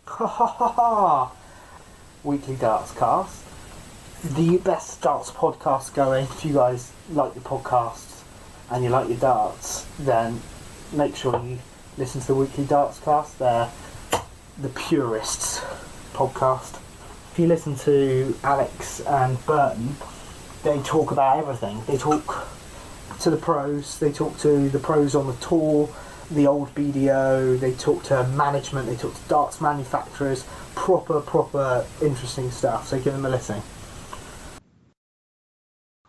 Ha ha ha ha! Weekly Dartscast. The best darts podcast going. If you guys like your podcasts and you like your darts, then make sure you listen to the Weekly Dartscast. They're the purists podcast. If you listen to Alex and Burton, they talk about everything. They talk to the pros, they talk to the pros on the tour, the old BDO, they talk to management, they talk to darts manufacturers, proper interesting stuff, so give them a listen.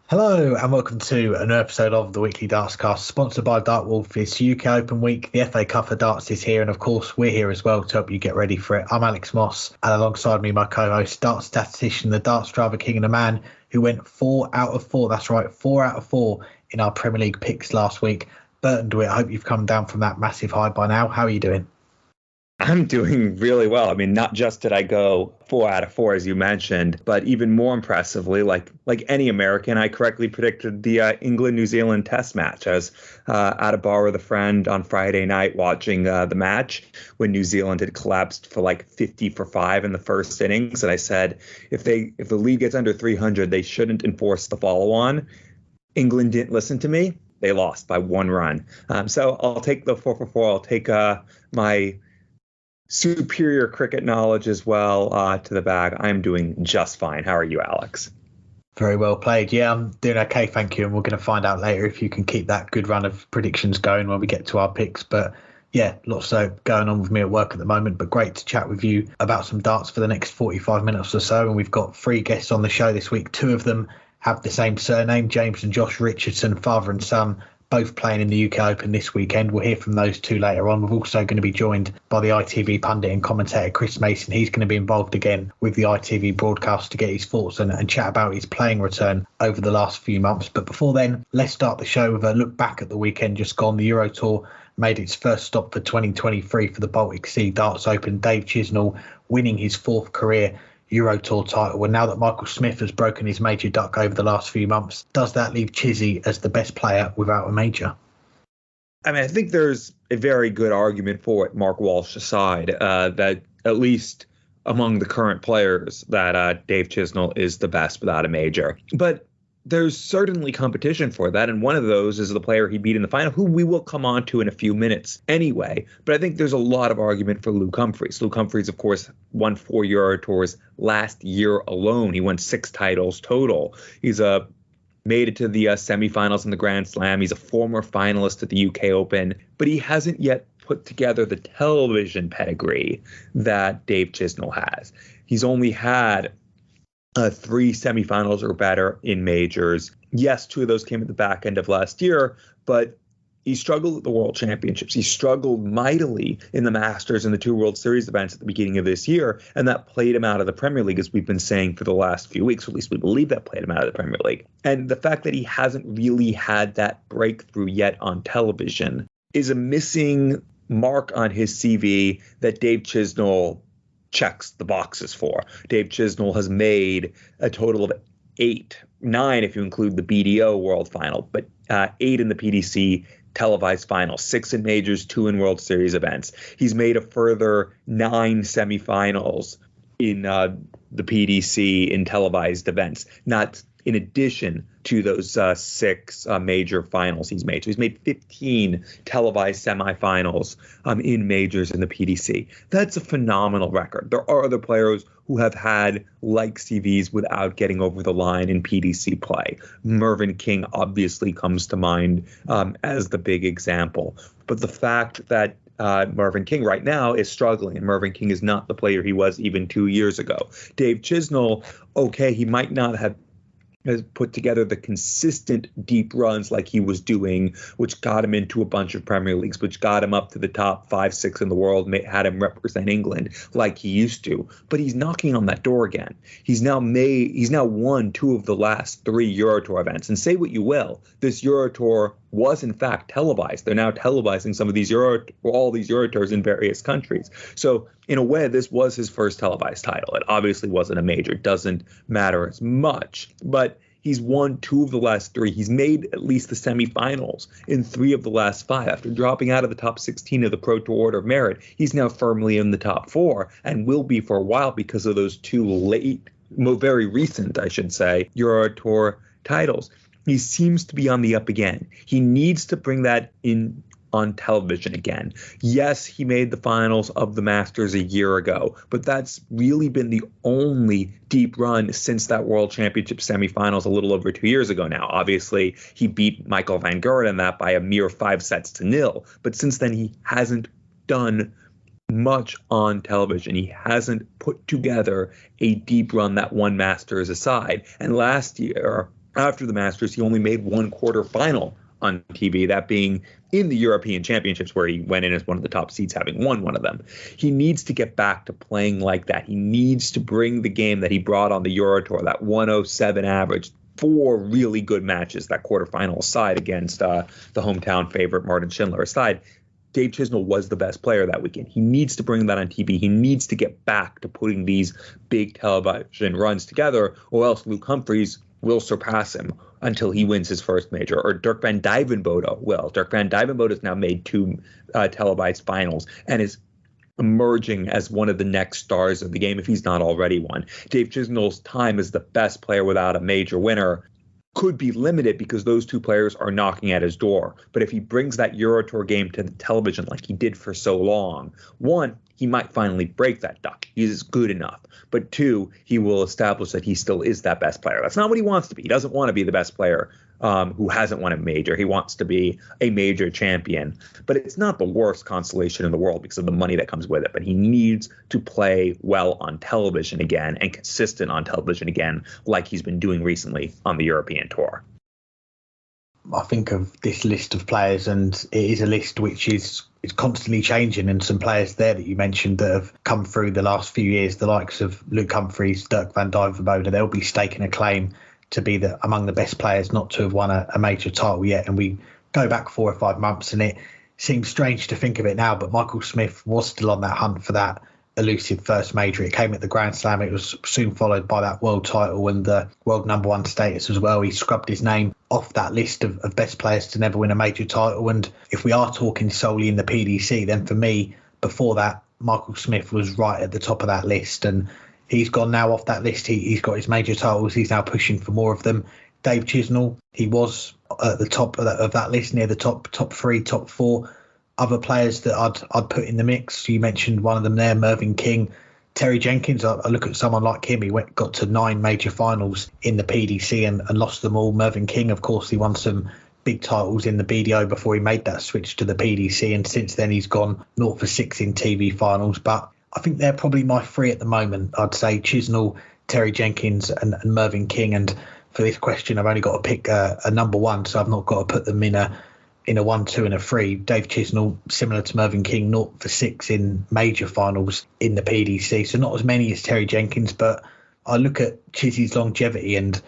Hello and welcome to an episode of the Weekly Dartscast, sponsored by Dartwolf. It's UK Open Week, the FA Cup for Darts is here, and of course we're here as well to help you get ready for it. I'm Alex Moss, and alongside me my co-host, darts statistician, the darts driver king, and a man who went 4 out of 4, that's right, 4 out of 4 in our Premier League picks last week. Burton, DeWitt, I hope you've come down from that massive high by now. How are you doing? I'm doing really well. I mean, not just did I go 4 out of 4, as you mentioned, but even more impressively, like any American, I correctly predicted the England-New Zealand test match. I was at a bar with a friend on Friday night watching the match when New Zealand had collapsed for like 50 for 5 in the first innings. And I said, if the lead gets under 300, they shouldn't enforce the follow-on. England didn't listen to me. They lost by 1 run. So I'll take the 4 for 4. I'll take my superior cricket knowledge as well to the bag. I'm doing just fine. How are you, Alex? Very well played. Yeah, I'm doing okay, thank you. And we're going to find out later if you can keep that good run of predictions going when we get to our picks. But yeah, lots going on with me at work at the moment, but great to chat with you about some darts for the next 45 minutes or so. And we've got 3 guests on the show this week. 2 of them have the same surname, James and Josh Richardson, father and son, both playing in the UK Open this weekend. We'll hear from those 2 later on. We're also going to be joined by the ITV pundit and commentator Chris Mason. He's going to be involved again with the ITV broadcast to get his thoughts and chat about his playing return over the last few months. But before then, let's start the show with a look back at the weekend just gone. The Euro Tour made its first stop for 2023 for the Baltic Sea Darts Open. Dave Chisnall winning his 4th career Euro Tour title. And now that Michael Smith has broken his major duck over the last few months, does that leave Chizzy as the best player without a major? I mean, I think there's a very good argument for it, Mark Walsh aside, that at least among the current players that Dave Chisnall is the best without a major. But there's certainly competition for that, and one of those is the player he beat in the final, who we will come on to in a few minutes anyway. But I think there's a lot of argument for Luke Humphries. Luke Humphries, of course, won 4 Euro Tours last year alone. He won 6 titles total. He's made it to the semifinals in the Grand Slam. He's a former finalist at the UK Open, but he hasn't yet put together the television pedigree that Dave Chisnall has. He's only had 3 semifinals or better in majors. Yes, 2 of those came at the back end of last year, but he struggled at the World Championships. He struggled mightily in the Masters and the 2 World Series events at the beginning of this year, and that played him out of the Premier League, as we've been saying for the last few weeks, or at least we believe that played him out of the Premier League. And the fact that he hasn't really had that breakthrough yet on television is a missing mark on his CV that Dave Chisnall checks the boxes for. Dave Chisnall has made a total of 9 if you include the BDO World Final, but 8 in the PDC televised final, 6 in majors, 2 in World Series events. He's made a further 9 semifinals in the PDC in televised events, not in addition to those 6 major finals he's made. So he's made 15 televised semifinals in majors in the PDC. That's a phenomenal record. There are other players who have had like CVs without getting over the line in PDC play. Mervyn King obviously comes to mind as the big example. But the fact that Mervyn King right now is struggling, and Mervyn King is not the player he was even 2 years ago. Dave Chisnall, okay, he might not have has put together the consistent deep runs like he was doing, which got him into a bunch of Premier Leagues, which got him up to the top 5, 6 in the world, had him represent England like he used to. But he's knocking on that door again. He's now won 2 of the last 3 Euro Tour events. And say what you will, this Euro Tour was in fact televised. They're now televising some of these all these Euro Tours in various countries. So in a way, this was his first televised title. It obviously wasn't a major. It doesn't matter as much. But He's won 2 of the last 3. He's made at least the semifinals in 3 of the last 5. After dropping out of the top 16 of the Pro Tour Order of Merit, he's now firmly in the top 4 and will be for a while because of those 2 very recent, I should say, Euro Tour titles. He seems to be on the up again. He needs to bring that in on television again. Yes, he made the finals of the Masters a year ago, but that's really been the only deep run since that World Championship semifinals a little over 2 years ago now. Obviously, he beat Michael van Gerwen in that by a mere 5-0, but since then he hasn't done much on television. He hasn't put together a deep run that won Masters aside. And last year, after the Masters, he only made 1 quarterfinal on TV, that being in the European Championships, where he went in as one of the top seeds, having won one of them. He needs to get back to playing like that. He needs to bring the game that he brought on the Euro Tour, that 107 average, 4 really good matches, that quarterfinal aside against the hometown favorite Martin Schindler aside. Dave Chisnall was the best player that weekend. He needs to bring that on TV. He needs to get back to putting these big television runs together, or else Luke Humphries will surpass him until he wins his first major, or Dirk van Dijvenbode will. Dirk van Dijvenbode has now made 2 televised finals and is emerging as one of the next stars of the game if he's not already one. Dave Chisnall's time as the best player without a major winner could be limited because those 2 players are knocking at his door. But if he brings that Euro Tour game to the television like he did for so long, 1, he might finally break that duck. He's good enough. But 2, he will establish that he still is that best player. That's not what he wants to be. He doesn't want to be the best player who hasn't won a major. He wants to be a major champion. But it's not the worst constellation in the world because of the money that comes with it. But he needs to play well on television again and consistent on television again, like he's been doing recently on the European Tour. I think of this list of players, and it is a list which is constantly changing, and some players there that you mentioned that have come through the last few years, the likes of Luke Humphries, Dirk van Dijvenbode, they'll be staking a claim to be among the best players not to have won a major title yet. And we go back 4 or 5 months, and it seems strange to think of it now, but Michael Smith was still on that hunt for that elusive first major. It came at the Grand Slam. It was soon followed by that world title and the world #1 status as well. He scrubbed his name off that list of best players to never win a major title. And if we are talking solely in the PDC, then for me, before that, Michael Smith was right at the top of that list. And he's gone now off that list. He's got his major titles. He's now pushing for more of them. Dave Chisnall, he was at the top of that list, near the top 3, top 4. Other players that I'd put in the mix, you mentioned one of them there, Mervyn King. Terry Jenkins, I look at someone like him. He got to 9 major finals in the PDC and lost them all. Mervyn King, of course, he won some big titles in the BDO before he made that switch to the PDC. And since then, he's gone 0 for 6 in TV finals. But I think they're probably my 3 at the moment. I'd say Chisnall, Terry Jenkins and Mervyn King. And for this question, I've only got to pick a #1, so I've not got to put them in a 1, 2 and a 3. Dave Chisnall, similar to Mervyn King, 0 for 6 in major finals in the PDC. So not as many as Terry Jenkins, but I look at Chizzy's longevity, and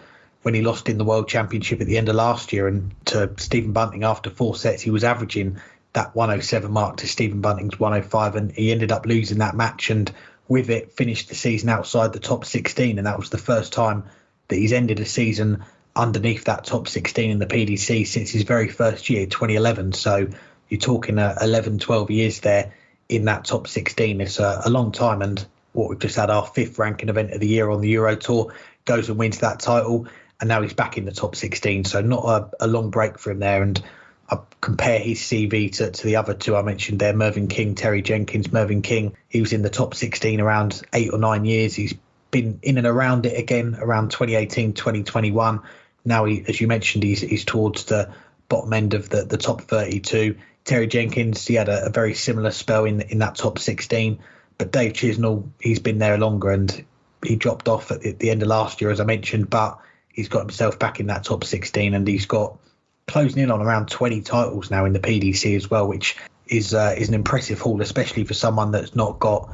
when he lost in the World Championship at the end of last year and to Stephen Bunting after 4 sets, he was averaging that 107 mark to Stephen Bunting's 105, and he ended up losing that match, and with it finished the season outside the top 16, and that was the first time that he's ended a season underneath that top 16 in the PDC since his very first year, 2011. So you're talking 11, 12 years there in that top 16. It's a long time. And what we've just had, our 5th ranking event of the year on the Euro Tour, goes and wins that title. And now he's back in the top 16. So not a long break for him there. And I compare his CV to the other 2 I mentioned there, Mervyn King, Terry Jenkins. Mervyn King, he was in the top 16 around 8 or 9 years. He's been in and around it again around 2018, 2021. Now, as you mentioned, he's towards the bottom end of the top 32. Terry Jenkins, he had a very similar spell in that top 16. But Dave Chisnall, he's been there longer, and he dropped off at the end of last year, as I mentioned. But he's got himself back in that top 16, and he's got closing in on around 20 titles now in the PDC as well, which is an impressive haul, especially for someone that's not got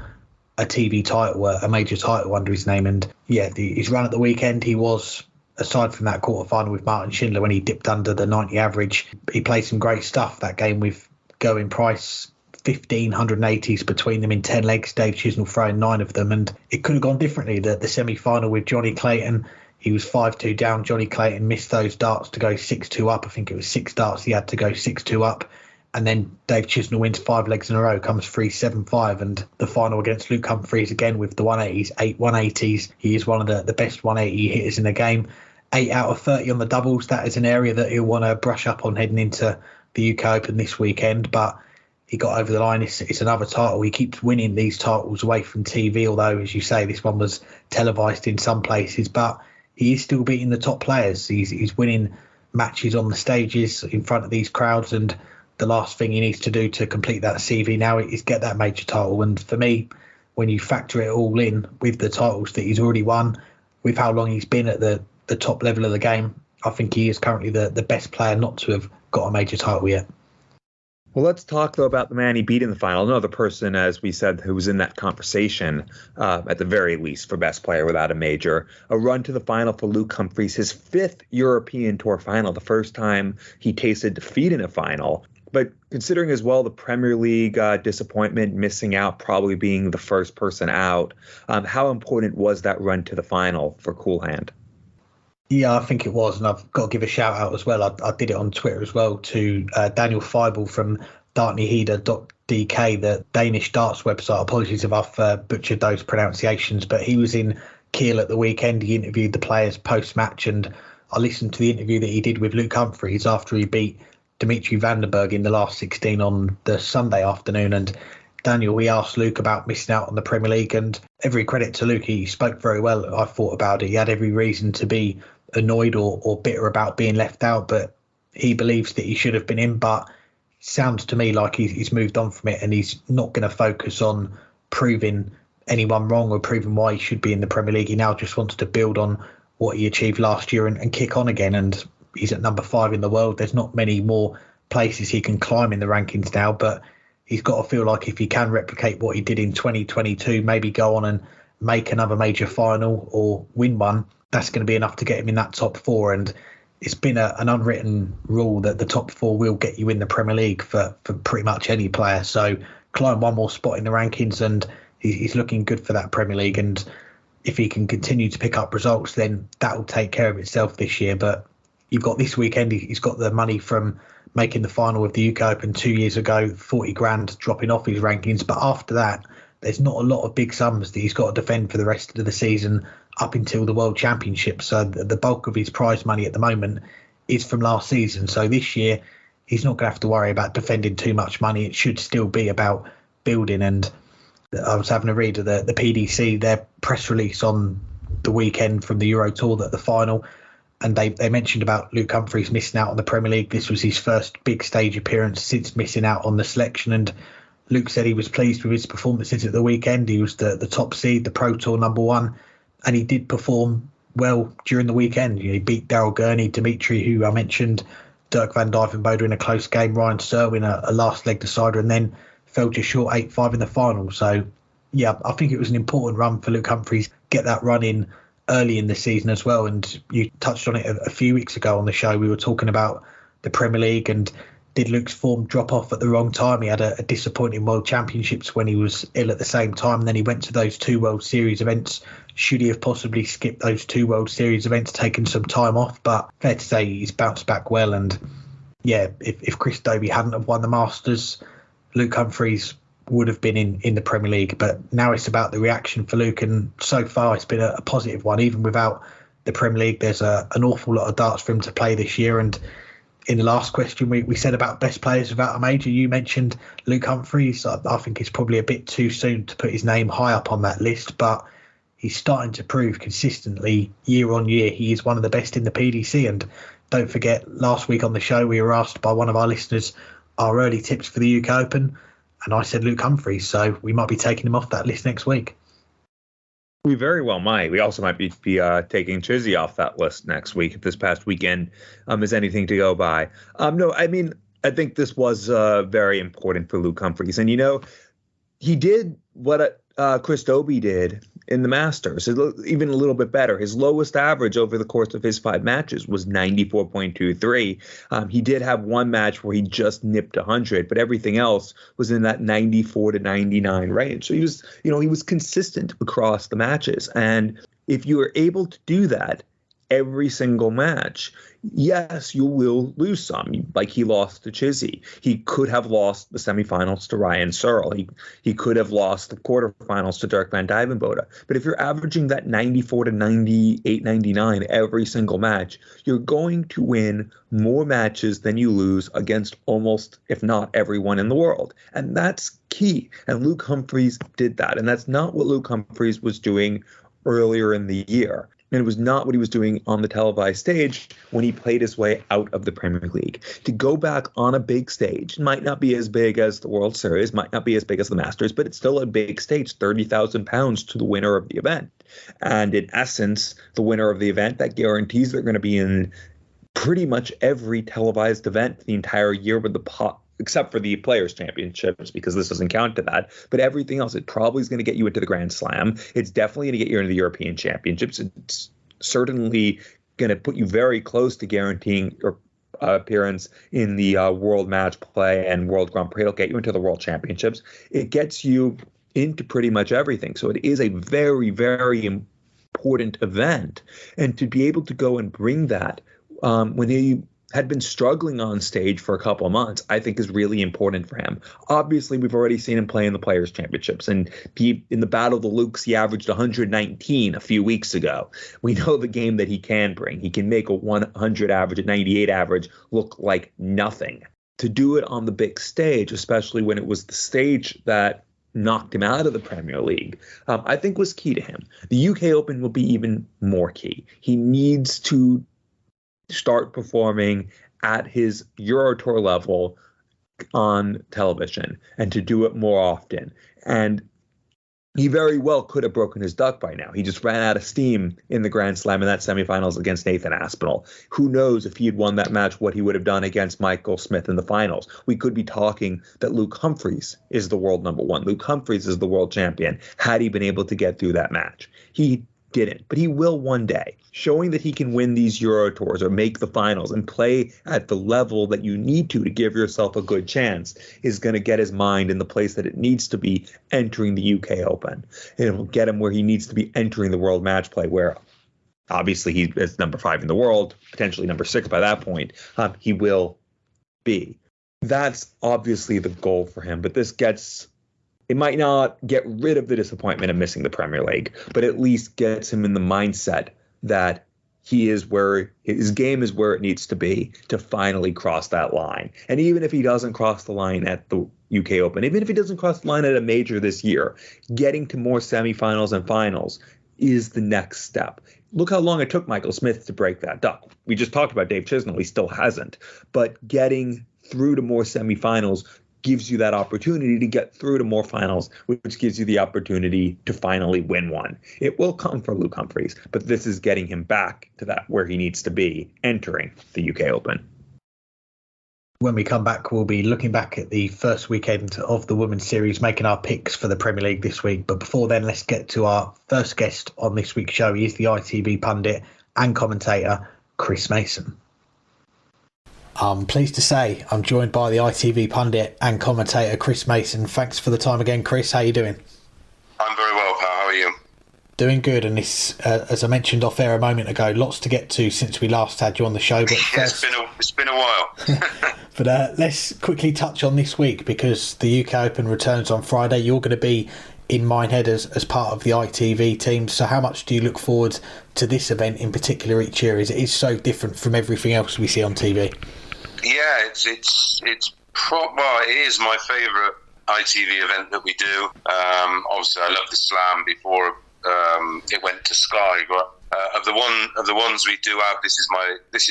a TV title, a major title under his name. And yeah, his run at the weekend, he was, aside from that quarterfinal with Martin Schindler when he dipped under the 90 average, he played some great stuff. That game with Gerwyn Price, 1,580s between them in 10 legs, Dave Chisnall throwing 9 of them, and it could have gone differently. The semi-final with Johnny Clayton, he was 5-2 down. Johnny Clayton missed those darts to go 6-2 up. I think it was 6 darts he had to go 6-2 up. And then Dave Chisnall wins 5 legs in a row, comes 3-7-5. And the final against Luke Humphries again with the 180s, 8 180s. He is one of the best 180 hitters in the game. 8 out of 30 on the doubles. That is an area that he'll want to brush up on heading into the UK Open this weekend. But he got over the line. It's another title. He keeps winning these titles away from TV, although, as you say, this one was televised in some places. But he is still beating the top players. He's winning matches on the stages in front of these crowds, and the last thing he needs to do to complete that CV now is get that major title. And for me, when you factor it all in with the titles that he's already won, with how long he's been at the top level of the game, I think he is currently the best player not to have got a major title yet. Well, let's talk, though, about the man he beat in the final. Another person, as we said, who was in that conversation, at the very least, for best player without a major. A run to the final for Luke Humphries, his 5th European Tour final, the first time he tasted defeat in a final. But considering as well the Premier League disappointment, missing out, probably being the first person out, how important was that run to the final for Cool Hand? Yeah, I think it was, and I've got to give a shout out as well. I did it on Twitter as well to Daniel Feibel from dartnyheader.dk, the Danish darts website. Apologies if I've butchered those pronunciations, but he was in Kiel at the weekend. He interviewed the players post-match, and I listened to the interview that he did with Luke Humphries after he beat Dimitri Vandenberg in the last 16 on the Sunday afternoon. And Daniel, we asked Luke about missing out on the Premier League, and every credit to Luke, he spoke very well. I thought about it. He had every reason to be annoyed or bitter about being left out, but he believes that he should have been in. But it sounds to me like he's moved on from it, and he's not going to focus on proving anyone wrong or proving why he should be in the Premier League. He now just wants to build on what he achieved last year and kick on again. And he's at number 5 in the world. There's not many more places he can climb in the rankings now, but he's got to feel like if he can replicate what he did in 2022, maybe go on and make another major final or win one, that's going to be enough to get him in that top 4. And it's been an unwritten rule that the top 4 will get you in the Premier League for pretty much any player. So climb one more spot in the rankings, and he's looking good for that Premier League. And if he can continue to pick up results, then that will take care of itself this year. But you've got this weekend, he's got the money from making the final of the UK Open 2 years ago, 40 grand dropping off his rankings. But after that, there's not a lot of big sums that he's got to defend for the rest of the season up until the World Championship. So the bulk of his prize money at the moment is from last season. So this year, he's not going to have to worry about defending too much money. It should still be about building. And I was having a read of the PDC, their press release on the weekend from the Euro Tour, that the final, and they mentioned about Luke Humphries missing out on the Premier League. This was his first big stage appearance since missing out on the selection. And Luke said he was pleased with his performances at the weekend. He was the top seed, the Pro Tour number 1, and he did perform well during the weekend. He beat Daryl Gurney, Dimitri, who I mentioned, Dirk van Dijvenbode in a close game, Ryan Serwin a last leg decider, and then fell just short 8-5 in the final. So, yeah, I think it was an important run for Luke Humphries. Get that run in early in the season as well. And you touched on it a few weeks ago on the show. We were talking about the Premier League, and did Luke's form drop off at the wrong time? He had a disappointing World Championships when he was ill at the same time. And then he went to those 2 World Series events. Should he have possibly skipped those 2 World Series events, taken some time off? But fair to say he's bounced back well. And yeah, if Chris Dobey hadn't have won the Masters, Luke Humphries would have been in the Premier League. But now it's about the reaction for Luke, and so far it's been a positive one. Even without the Premier League, there's an awful lot of darts for him to play this year. And in the last question we said about best players without a major, you mentioned Luke Humphries. I think it's probably a bit too soon to put his name high up on that list, but he's starting to prove consistently year on year he is one of the best in the PDC. And don't forget, last week on the show we were asked by one of our listeners our early tips for the UK Open, and I said Luke Humphries, so we might be taking him off that list next week. We very well might. We also might be taking Chizzy off that list next week if this past weekend is anything to go by. No, I mean, I think this was very important for Luke Humphries. And, you know, he did what Chris Dobey did in the Masters, even a little bit better. His lowest average over the course of his 5 matches was 94.23. He did have one match where he just nipped 100, but everything else was in that 94 to 99 range. So he was consistent across the matches. And if you are able to do that, every single match. Yes, you will lose some, like he lost to Chizzy. He could have lost the semifinals to Ryan Searle. He could have lost the quarterfinals to Dirk van Dijvenbode. But if you're averaging that 94 to 98, 99 every single match, you're going to win more matches than you lose against almost, if not everyone in the world. And that's key. And Luke Humphries did that. And that's not what Luke Humphries was doing earlier in the year. And it was not what he was doing on the televised stage when he played his way out of the Premier League. To go back on a big stage, might not be as big as the World Series, might not be as big as the Masters, but it's still a big stage, £30,000 to the winner of the event. And in essence, the winner of the event, that guarantees they're going to be in pretty much every televised event the entire year with the pot, except for the Players' Championships, because this doesn't count to that. But everything else, it probably is going to get you into the Grand Slam. It's definitely going to get you into the European Championships. It's certainly going to put you very close to guaranteeing your appearance in the World Match Play and World Grand Prix. It'll get you into the World Championships. It gets you into pretty much everything. So it is a very, very important event. And to be able to go and bring that when he had been struggling on stage for a couple of months, I think is really important for him. Obviously, we've already seen him play in the Players' Championships, and in the Battle of the Lukes, he averaged 119 a few weeks ago. We know the game that he can bring. He can make a 100 average, a 98 average look like nothing. To do it on the big stage, especially when it was the stage that knocked him out of the Premier League, I think was key to him. The UK Open will be even more key. He needs to start performing at his Euro Tour level on television and to do it more often. And he very well could have broken his duck by now. He just ran out of steam in the Grand Slam in that semifinals against Nathan Aspinall. Who knows if he had won that match, what he would have done against Michael Smith in the finals. We could be talking that Luke Humphries is the world number one. Luke Humphries is the world champion had he been able to get through that match. He didn't, but he will one day. Showing that he can win these Euro Tours or make the finals and play at the level that you need to give yourself a good chance is going to get his mind in the place that it needs to be entering the UK Open. And it will get him where he needs to be entering the World Match Play, where obviously he is number 5 in the world, potentially number 6 by that point. He will be. That's obviously the goal for him, but it might not get rid of the disappointment of missing the Premier League, but at least gets him in the mindset that he is where his game is where it needs to be to finally cross that line. And even if he doesn't cross the line at the UK Open, even if he doesn't cross the line at a major this year, getting to more semifinals and finals is the next step. Look how long it took Michael Smith to break that duck. We just talked about Dave Chisnall. He still hasn't. But getting through to more semifinals gives you that opportunity to get through to more finals, which gives you the opportunity to finally win one. It will come for Luke Humphries, but this is getting him back to that where he needs to be entering the UK Open. When we come back, we'll be looking back at the first weekend of the Women's Series, making our picks for the Premier League this week. But before then, let's get to our first guest on this week's show. He is the ITV pundit and commentator, Chris Mason. I'm pleased to say I'm joined by the ITV pundit and commentator Chris Mason. Thanks for the time again, Chris. How are you doing? I'm very well, pal. How are you? Doing good, and it's as I mentioned off air a moment ago, lots to get to since we last had you on the show. But first, it's been a while. But let's quickly touch on this week, because the UK Open returns on Friday. You're going to be in Minehead as part of the ITV team. So how much do you look forward to this event in particular each year? As it is so different from everything else we see on TV. Yeah, it is my favourite ITV event that we do. Obviously, I loved the Slam before it went to Sky, but of the ones we do have, this is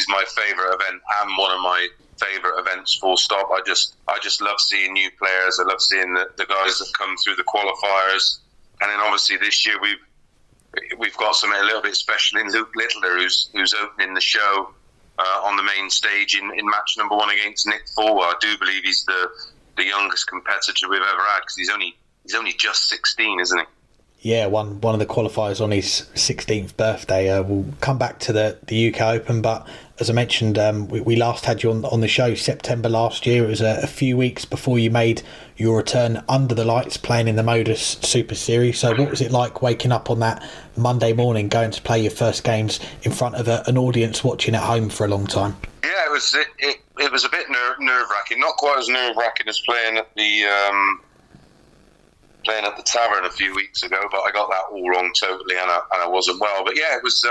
my favourite event and one of my favourite events. Full stop. I just love seeing new players. I love seeing the guys that come through the qualifiers, and then obviously this year we've got something a little bit special in Luke Littler, who's opening the show on the main stage in match number 1 against Nick Fulwell. I do believe he's the youngest competitor we've ever had, because he's only just 16, isn't he? Yeah, one of the qualifiers on his 16th birthday. We'll come back to the UK Open, but as I mentioned, we last had you on the show September last year. It was a few weeks before you made your return under the lights, playing in the Modus Super Series. So what was it like waking up on that Monday morning, going to play your first games in front of an audience watching at home for a long time? Yeah, it was a bit nerve-wracking. Not quite as nerve-wracking as playing at the tavern a few weeks ago, but I got that all wrong totally, and I wasn't well. But yeah, it was.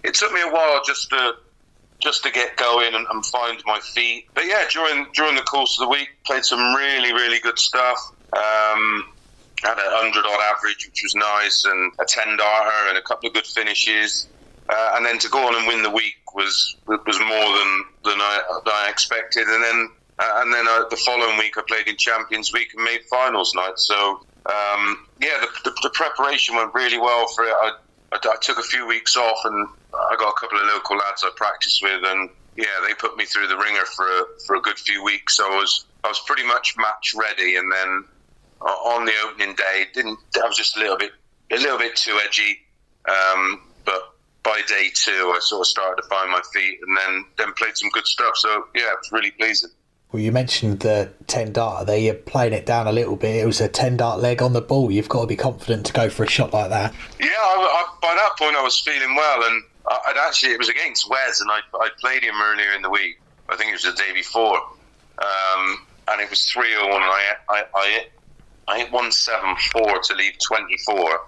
It took me a while just to get going and find my feet. But yeah, during the course of the week, played some really, really good stuff. Had a 100-odd average, which was nice, and a 10-darter and a couple of good finishes. And then to go on and win the week was more than I expected. And then the following week, I played in Champions Week and made finals night. So the preparation went really well for it. I took a few weeks off, and I got a couple of local lads I practiced with, and yeah, they put me through the ringer for a good few weeks. So I was pretty much match ready, and then on the opening day, I was just a little bit too edgy, but by day 2, I sort of started to find my feet, and then played some good stuff. So yeah, it was really pleasing. Well, you mentioned the 10-darter there. You're playing it down a little bit. It was a 10-dart leg on the ball. You've got to be confident to go for a shot like that. Yeah, by that point I was feeling well, and it was against Wes, and I played him earlier in the week. I think it was the day before, and it was 3-0, and I hit 174 to leave 24,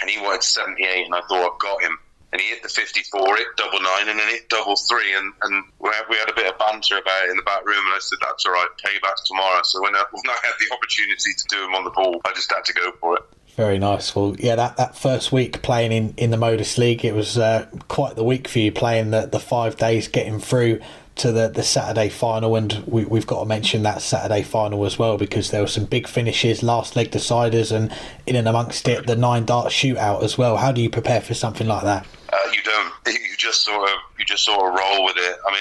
and he wanted 78, and I thought I've got him. And he hit the 54, hit double 9, and then hit double 3, and we had a bit of banter about it in the back room, and I said, that's all right, payback tomorrow. So when I had the opportunity to do him on the ball, I just had to go for it. Very nice. Well, yeah, that first week playing in the Modus League, it was quite the week for you, playing the 5 days, getting through to the Saturday final, and we've got to mention that Saturday final as well, because there were some big finishes, last leg deciders, and in and amongst it, the 9-dart shootout as well. How do you prepare for something like that? You don't. You just sort of roll with it. I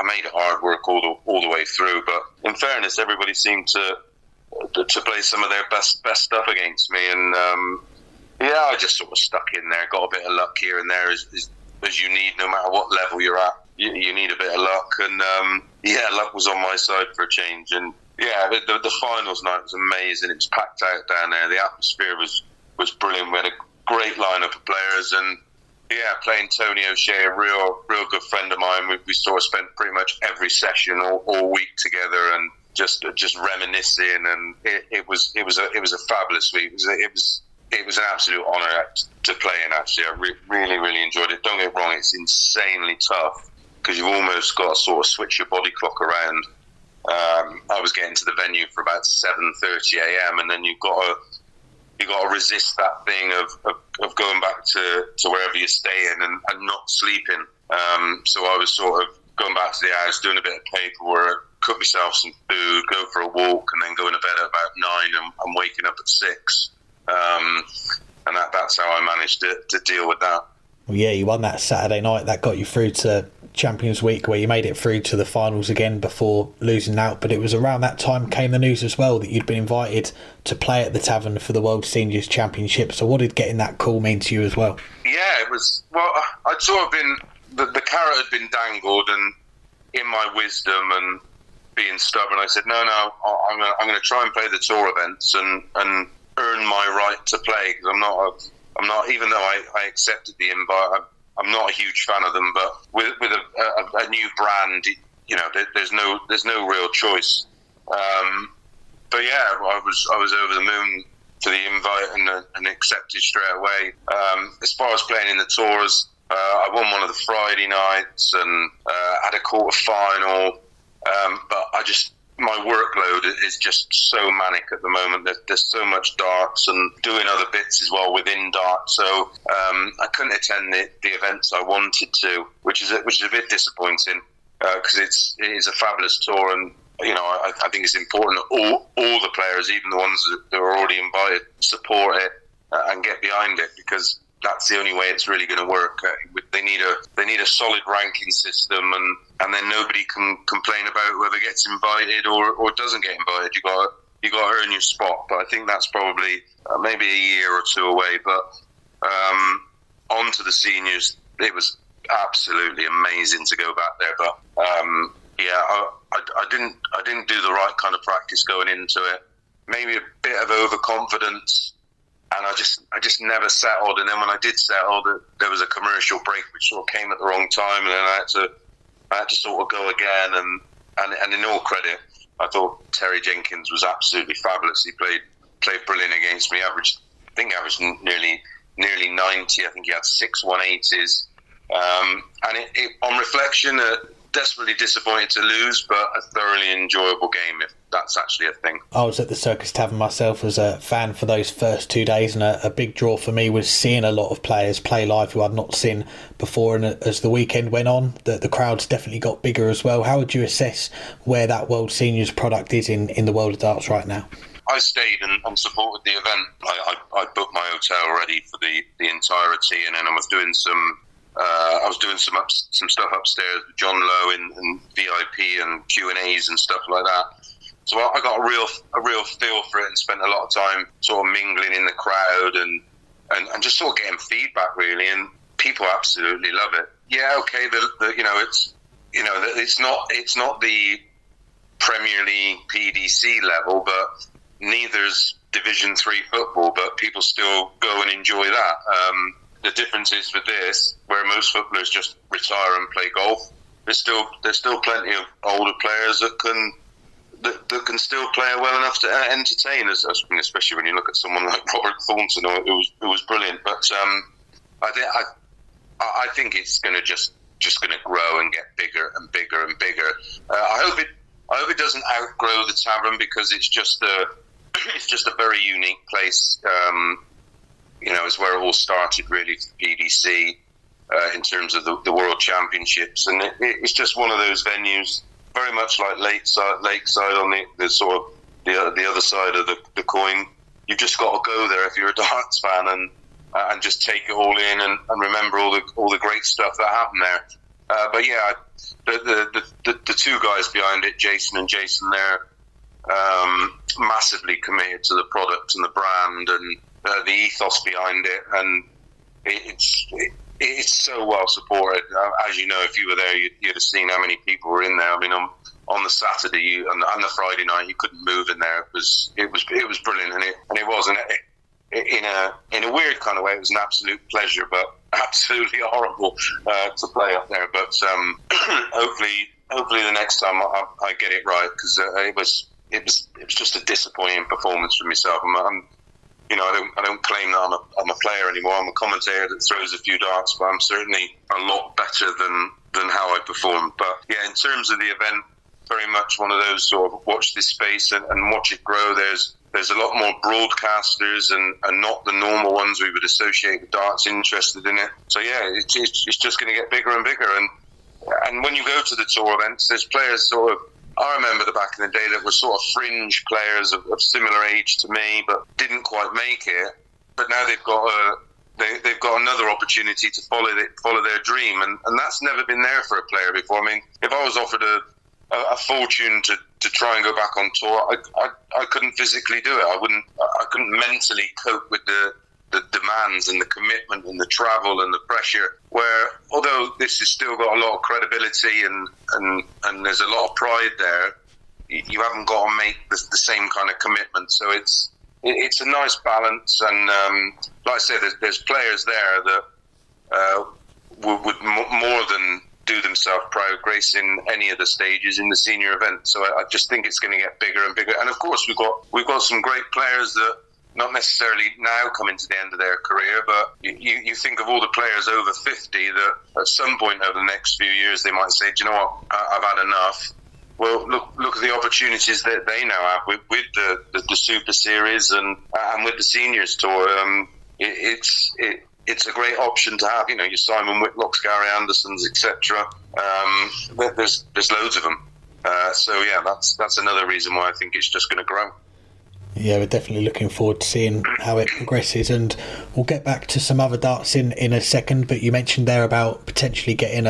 made it hard work all the way through, but in fairness, everybody seemed to play some of their best stuff against me, and I just sort of stuck in there. Got a bit of luck here and there, as you need, no matter what level you're at. You need a bit of luck, and luck was on my side for a change. And yeah, the finals night was amazing. It was packed out down there. The atmosphere was brilliant. We had a great lineup of players, and yeah, playing Tony O'Shea, a real good friend of mine. We sort of spent pretty much every session all week together, and just reminiscing. And it was a fabulous week. It was an absolute honour to play in. Actually, I really, really enjoyed it. Don't get me wrong, it's insanely tough, because you've almost got to sort of switch your body clock around. I was getting to the venue for about 7:30 a.m. and then you've got to resist that thing of going back to wherever you're staying and not sleeping. So I was sort of going back to the house, doing a bit of paperwork, cook myself some food, go for a walk, and then going to bed at about 9 and waking up at 6. And that's how I managed to deal with that. Well, yeah, you won that Saturday night. That got you through to Champions Week, where you made it through to the finals again before losing out. But it was around that time came the news as well that you'd been invited to play at the Tavern for the World Seniors Championship. So what did getting that call mean to you as well? Yeah, it was, well, I'd sort of been, the carrot had been dangled, and in my wisdom and being stubborn, I said, no, I'm going to try and play the tour events and earn my right to play, because I'm not, even though I accepted the invite, I'm not a huge fan of them, but with a new brand, you know, there's no real choice. But yeah, I was over the moon for the invite and accepted straight away. As far as playing in the tours, I won one of the Friday nights and had a quarter final. But my workload is just so manic at the moment. There's so much darts and doing other bits as well within darts. So I couldn't attend the events I wanted to, which is a bit disappointing, because it is a fabulous tour, and you know I think it's important that all the players, even the ones that are already invited, support it and get behind it, because that's the only way it's really going to work. They need a solid ranking system, and then nobody can complain about whoever gets invited or doesn't get invited. You got to earn your spot. But I think that's probably maybe a year or two away. But on to the seniors, it was absolutely amazing to go back there. But I didn't do the right kind of practice going into it. Maybe a bit of overconfidence, and I just never settled. And then when I did settle, there was a commercial break which sort of came at the wrong time, and then I had to sort of go again. And in all credit, I thought Terry Jenkins was absolutely fabulous. He played brilliant against me. Averaged nearly 90. I think he had 6 180s. And it on reflection, desperately disappointed to lose, but a thoroughly enjoyable game, if that's actually a thing. I was at the Circus Tavern myself as a fan for those first 2 days, and a big draw for me was seeing a lot of players play live who I'd not seen before. And as the weekend went on, the crowds definitely got bigger as well. How would you assess where that World Seniors product is in the world of darts right now? I stayed and supported the event. I booked my hotel already for the entirety, and then I was doing some stuff upstairs with John Lowe in VIP and Q&As and stuff like that. So I got a real feel for it and spent a lot of time sort of mingling in the crowd and just sort of getting feedback really, and people absolutely love it. Yeah, okay, it's not the Premier League PDC level, but neither's Division 3 football, but people still go and enjoy that. The difference is with this, where most footballers just retire and play golf, there's still plenty of older players that can still play well enough to entertain us, especially when you look at someone like Robert Thornton, who was brilliant. But I think it's going to just going to grow and get bigger and bigger and bigger. I hope it doesn't outgrow the tavern, because it's just a very unique place. It's where it all started really for PDC in terms of the World Championships, and it's just one of those venues, very much like Lakeside on the sort of the other side of the coin. You've just got to go there if you're a darts fan and just take it all in and remember all the great stuff that happened there. But yeah, the two guys behind it, Jason and Jason, they're massively committed to the product and the brand and the ethos behind it, and it's so well supported. As you know, if you were there, you'd have seen how many people were in there. I mean, on the Saturday and the Friday night, you couldn't move in there. It was brilliant, and it wasn't in a weird kind of way. It was an absolute pleasure, but absolutely horrible to play up there. But hopefully the next time I get it right, because it was just a disappointing performance for myself. I don't claim that I'm a player anymore. I'm a commentator that throws a few darts, but I'm certainly a lot better than how I performed. But yeah, in terms of the event, very much one of those sort of watch this space and watch it grow. There's a lot more broadcasters and not the normal ones we would associate with darts interested in it. So yeah, it's just going to get bigger and bigger. And when you go to the tour events, there's players sort of, I remember the back in the day that were sort of fringe players of similar age to me, but didn't quite make it. But now they've got another opportunity to follow their dream, and that's never been there for a player before. I mean, if I was offered a fortune to try and go back on tour, I couldn't physically do it. I couldn't mentally cope with the demands and the commitment and the travel and the pressure, where although this has still got a lot of credibility and there's a lot of pride there, you haven't got to make the same kind of commitment. So it's a nice balance, and like I say, there's players there that would more than do themselves proud gracing any of the stages in the senior event. So I just think it's going to get bigger and bigger. And of course we've got some great players that not necessarily now coming to the end of their career, but you think of all the players over 50 that at some point over the next few years they might say, do you know what, I've had enough. Well, look at the opportunities that they now have with the Super Series and with the Seniors Tour. It's a great option to have. You know, your Simon Whitlocks, Gary Andersons, etc. There's loads of them. So yeah, that's another reason why I think it's just going to grow. Yeah, we're definitely looking forward to seeing how it progresses, and we'll get back to some other darts in a second, but you mentioned there about potentially getting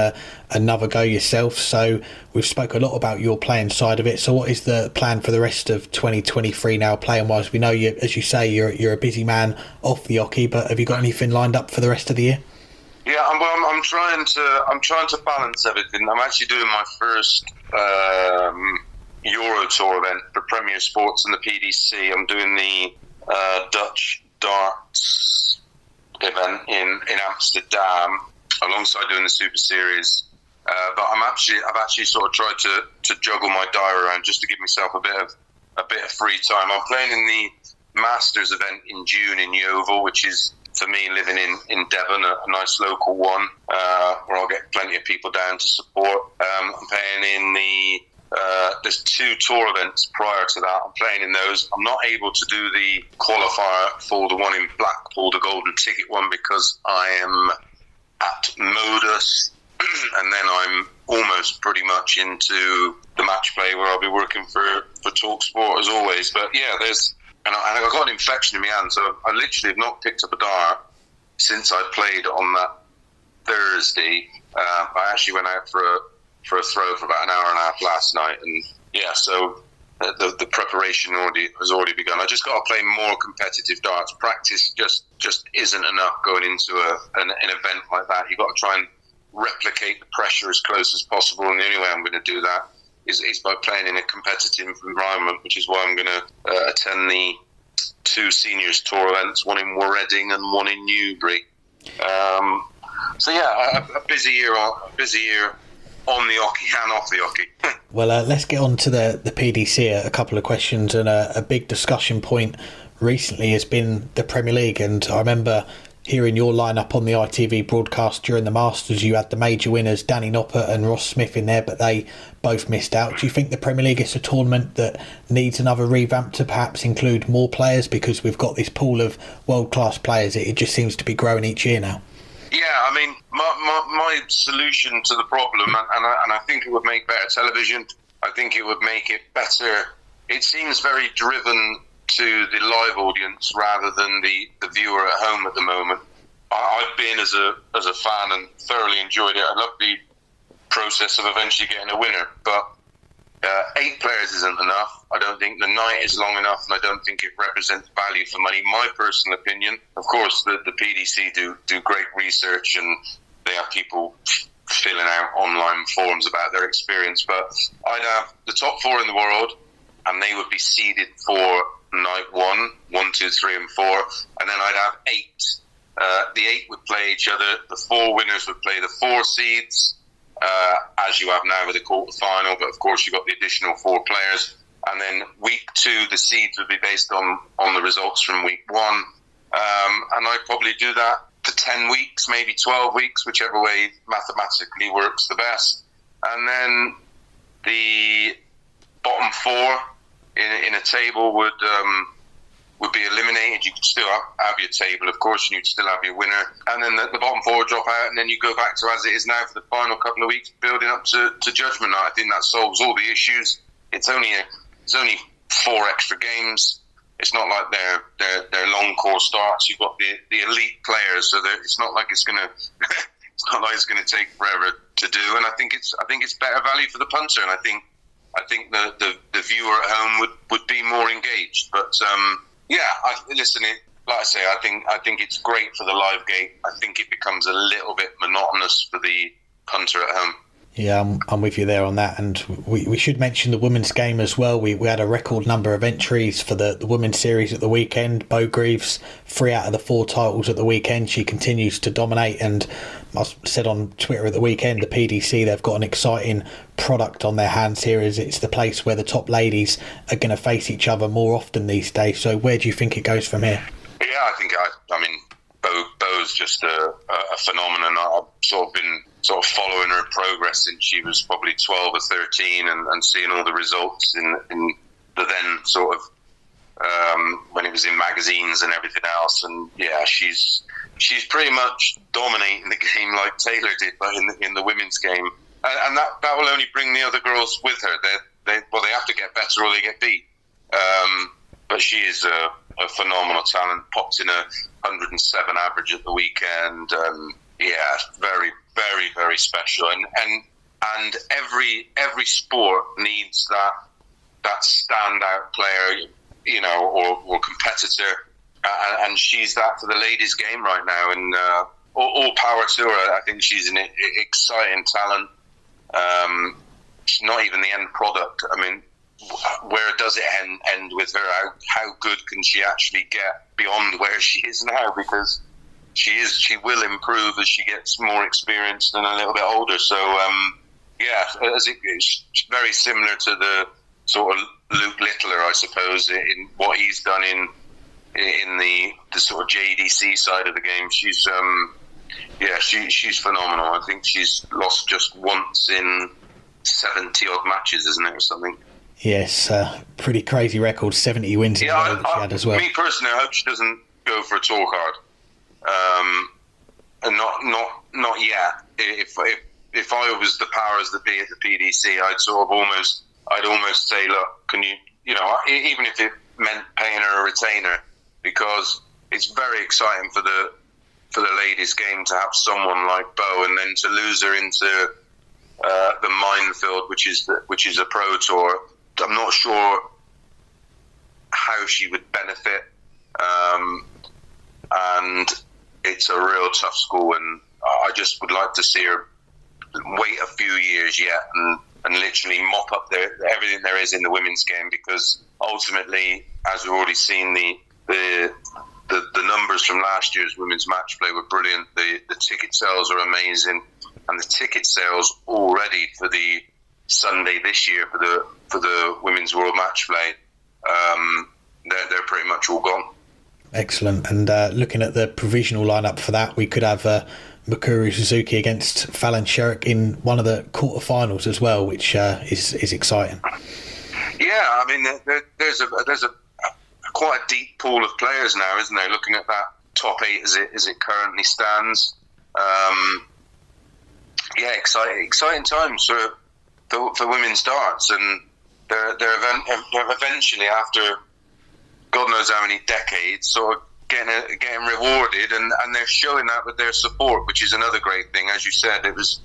another go yourself. So we've spoke a lot about your playing side of it. So what is the plan for the rest of 2023 now, playing wise? We know, as you say, you're a busy man off the oche, but have you got anything lined up for the rest of the year? Yeah, I'm trying to balance everything. I'm actually doing my first Euro Tour event for Premier Sports and the PDC. I'm doing the Dutch Darts event in Amsterdam alongside doing the Super Series. But I've actually sort of tried to juggle my diary around just to give myself a bit of free time. I'm playing in the Masters event in June in Yeovil, which is, for me, living in Devon, a nice local one, where I'll get plenty of people down to support. I'm playing in there's 2 tour events prior to that. I'm playing in those. I'm not able to do the qualifier for the one in Blackpool, the golden ticket one, because I am at Modus, and then I'm almost pretty much into the match play where I'll be working for TalkSport as always. But yeah, and I got an infection in my hand, so I literally have not picked up a dart since I played on that Thursday. I actually went out for a throw for about an hour and a half last night, and yeah, so the preparation has already begun. I just got to play more competitive darts. Practice just isn't enough going into an event like that. You've got to try and replicate the pressure as close as possible, and the only way I'm going to do that is by playing in a competitive environment, which is why I'm going to attend the 2 seniors tour events, one in Reading and one in Newbury. So yeah, a busy year on the oche and off the oche. Well, let's get on to the PDC. A couple of questions, and a big discussion point recently has been the Premier League. And I remember hearing your lineup on the ITV broadcast during the Masters. You had the major winners, Danny Noppert and Ross Smith, in there, but they both missed out. Do you think the Premier League is a tournament that needs another revamp to perhaps include more players, because we've got this pool of world-class players? It just seems to be growing each year now. Yeah, I mean, my solution to the problem, and I think it would make better television, I think it would make it better. It seems very driven to the live audience rather than the viewer at home at the moment. I've been as a fan and thoroughly enjoyed it. I love the process of eventually getting a winner, but 8 players isn't enough. I don't think the night is long enough, and I don't think it represents value for money. My personal opinion. Of course, the PDC do great research, and they have people filling out online forums about their experience. But I'd have the top 4 in the world, and they would be seeded for night 1, 2, 3, and 4, and then I'd have 8. The 8 would play each other. The 4 winners would play the 4 seeds, as you have now with the quarter-final, but of course you've got the additional 4 players. And then week 2, the seeds would be based on the results from week 1. And I'd probably do that for 10 weeks, maybe 12 weeks, whichever way mathematically works the best. And then the bottom 4 in a table would be eliminated. You could still have your table, of course, and you'd still have your winner. And then the bottom 4 would drop out, and then you go back to as it is now for the final couple of weeks, building up to Judgment Night. I think that solves all the issues. It's only 4 extra games. It's not like they're long course starts. You've got the elite players, so it's not like it's gonna take forever to do. And I think it's better value for the punter, and I think the viewer at home would be more engaged. But like I say, I think it's great for the live gate. I think it becomes a little bit monotonous for the punter at home. Yeah, I'm with you there on that. And we should mention the women's game as well. We had a record number of entries for the women's series at the weekend. Beau Greaves, 3 out of the 4 titles at the weekend. She continues to dominate, and I said on Twitter at the weekend, the PDC, they've got an exciting product on their hands here, as it's the place where the top ladies are going to face each other more often these days. So where do you think it goes from here? Yeah, I mean, Beau's just a phenomenon. I've been following her progress since she was probably 12 or 13, and seeing all the results in the then when it was in magazines and everything else. And yeah, she's pretty much dominating the game like Taylor did, but in the women's game. And that will only bring the other girls with her. They have to get better or they get beat. But she is a phenomenal talent. Popped in a 107 average at the weekend. Yeah, very, very, very special. And every sport needs that standout player, or competitor. And she's that for the ladies' game right now. And all power to her. I think she's an exciting talent. She's not even the end product. I mean, where does it end with her? How good can she actually get beyond where she is now? Because she will improve as she gets more experienced and a little bit older. So it's very similar to the sort of Luke Littler, I suppose, in what he's done in the sort of JDC side of the game. She's phenomenal. I think she's lost just once in 70 odd matches, isn't it, or something? Yes, pretty crazy record, 70 wins in a row that she had as well. Me personally, I hope she doesn't go for a tour card. And not yet. If I was the powers that be at the PDC, I'd almost say, look, can you even if it meant paying her a retainer, because it's very exciting for the ladies' game to have someone like Beau, and then to lose her into the minefield, which is a pro tour. I'm not sure how she would benefit, and it's a real tough school, and I just would like to see her wait a few years yet and literally mop up everything there is in the women's game, because ultimately, as we've already seen, the numbers from last year's women's match play were brilliant. The ticket sales are amazing, and the ticket sales already for the Sunday this year for the women's world match play, they're pretty much all gone. Excellent. And looking at the provisional lineup for that, we could have Mikuru Suzuki against Fallon Sherrick in one of the quarterfinals as well, which is exciting. Yeah, I mean, there's a quite a deep pool of players now, isn't there? Looking at that top 8 as it currently stands. Exciting times for women's darts, and they're eventually, after God knows how many decades, sort of getting rewarded, and they're showing that with their support, which is another great thing. As you said, it was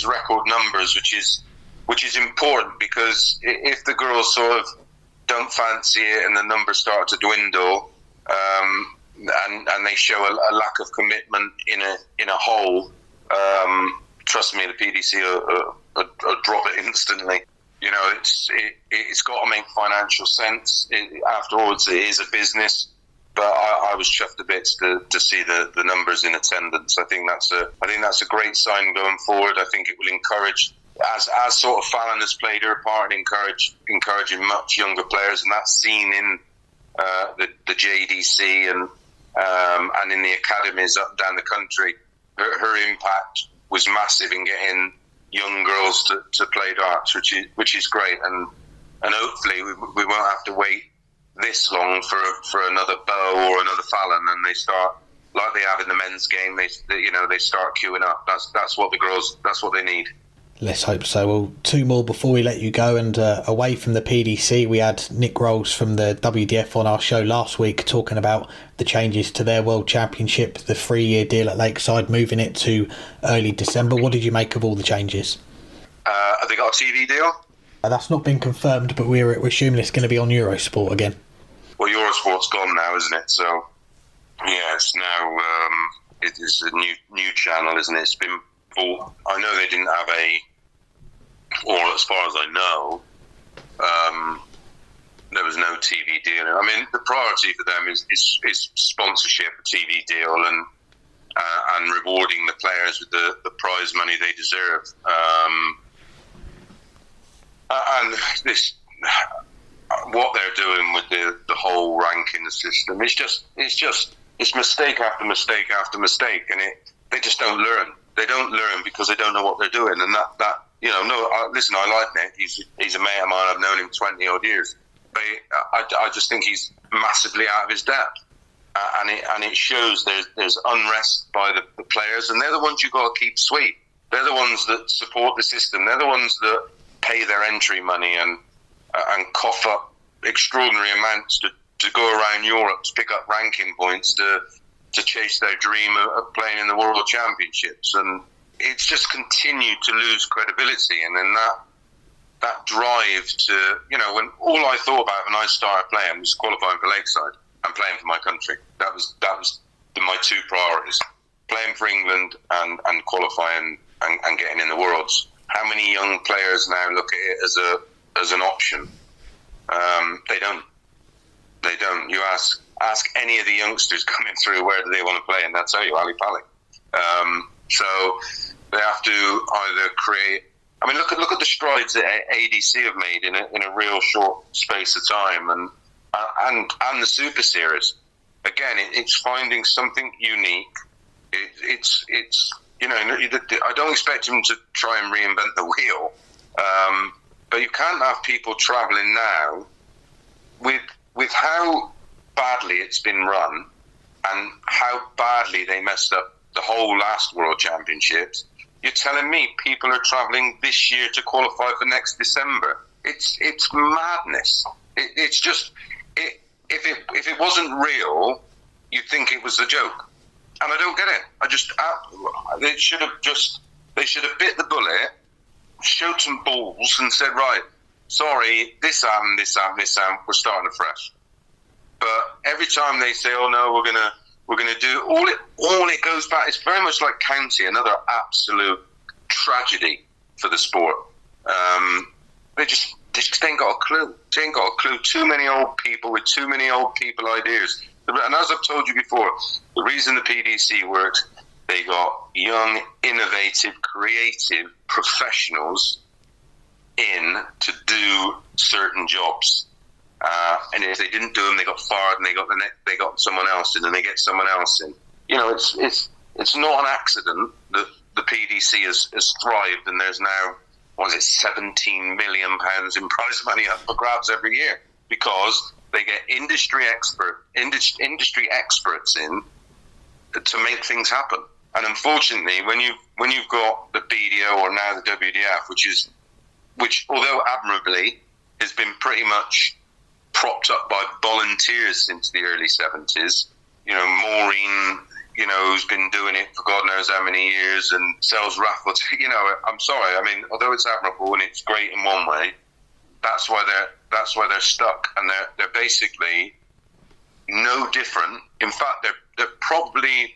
record numbers, which is important, because if the girls sort of don't fancy it and the numbers start to dwindle, and they show a lack of commitment in a whole, trust me, the PDC will drop it instantly. You know, it's got to make financial sense. Afterwards, it is a business. But I was chuffed a bit to see the numbers in attendance. I think that's a great sign going forward. I think it will encourage, as sort of Fallon has played her part, encouraging much younger players, and that's seen in the JDC and in the academies up and down the country. Her impact was massive in getting young girls to play darts, which is great, and hopefully we won't have to wait this long for another Beau or another Fallon, and they start like they have in the men's game. They start queuing up. That's what the girls. That's what they need. Let's hope so. Well, 2 more before we let you go, and away from the PDC, we had Nick Rolls from the WDF on our show last week talking about the changes to their World Championship, the 3-year deal at Lakeside, moving it to early December. What did you make of all the changes? Have they got a TV deal? That's not been confirmed, but we're assuming it's going to be on Eurosport again. Well, Eurosport's gone now, isn't it? So, yeah, it's now it is a new channel, isn't it? It's been bought. I know they didn't have or as far as I know, there was no TV deal. I mean, the priority for them is sponsorship, a TV deal, and rewarding the players with the prize money they deserve. And this, what they're doing with the whole ranking system, it's mistake after mistake after mistake, and they just don't learn. They don't learn because they don't know what they're doing, and listen, I like Nick. He's a mate of mine. I've known him 20 odd years, but I just think he's massively out of his depth, and it shows. There's unrest by the players, and they're the ones you got to keep sweet. They're the ones that support the system. They're the ones that pay their entry money and cough up extraordinary amounts to go around Europe to pick up ranking points to chase their dream of playing in the World Championships. And it's just continued to lose credibility. And then that drive to, when all I thought about when I started playing was qualifying for Lakeside and playing for my country. That was my 2 priorities. playing for England and qualifying and getting in the Worlds. How many young players now look at it as an option? They don't. They don't. You ask any of the youngsters coming through, where do they want to play, and they'll tell you Ali Pali. So they have to either create. I mean, look at the strides that ADC have made in a real short space of time, and the Super Series. Again, it's finding something unique. It's I don't expect him to try and reinvent the wheel, but you can't have people travelling now with how badly it's been run and how badly they messed up the whole last World Championships. You're telling me people are travelling this year to qualify for next December? It's madness. It's just if it wasn't real, you'd think it was a joke, and I don't get it. They should have bit the bullet, showed some balls, and said, right, sorry, this happened, we're starting afresh. But every time they say, oh no, we're gonna do all it goes back. It's very much like county, another absolute tragedy for the sport. They just ain't got a clue. They ain't got a clue. Too many old people with too many old people ideas. And as I've told you before, the reason the PDC worked, they got young, innovative, creative professionals in to do certain jobs. And if they didn't do them, they got fired, and they got someone else in, and they get someone else in. You know, it's not an accident that the PDC has thrived, and there's now, £17 million in prize money up for grabs every year, because they get industry experts in to make things happen. And unfortunately, when you've got the BDO or now the WDF, which although admirably has been pretty much propped up by volunteers since the early 70s, you know, Maureen, you know, who's been doing it for God knows how many years, and sells raffles. You know, I'm sorry. I mean, although it's admirable and it's great in one way, that's why they're stuck, and they're basically no different. In fact, they're probably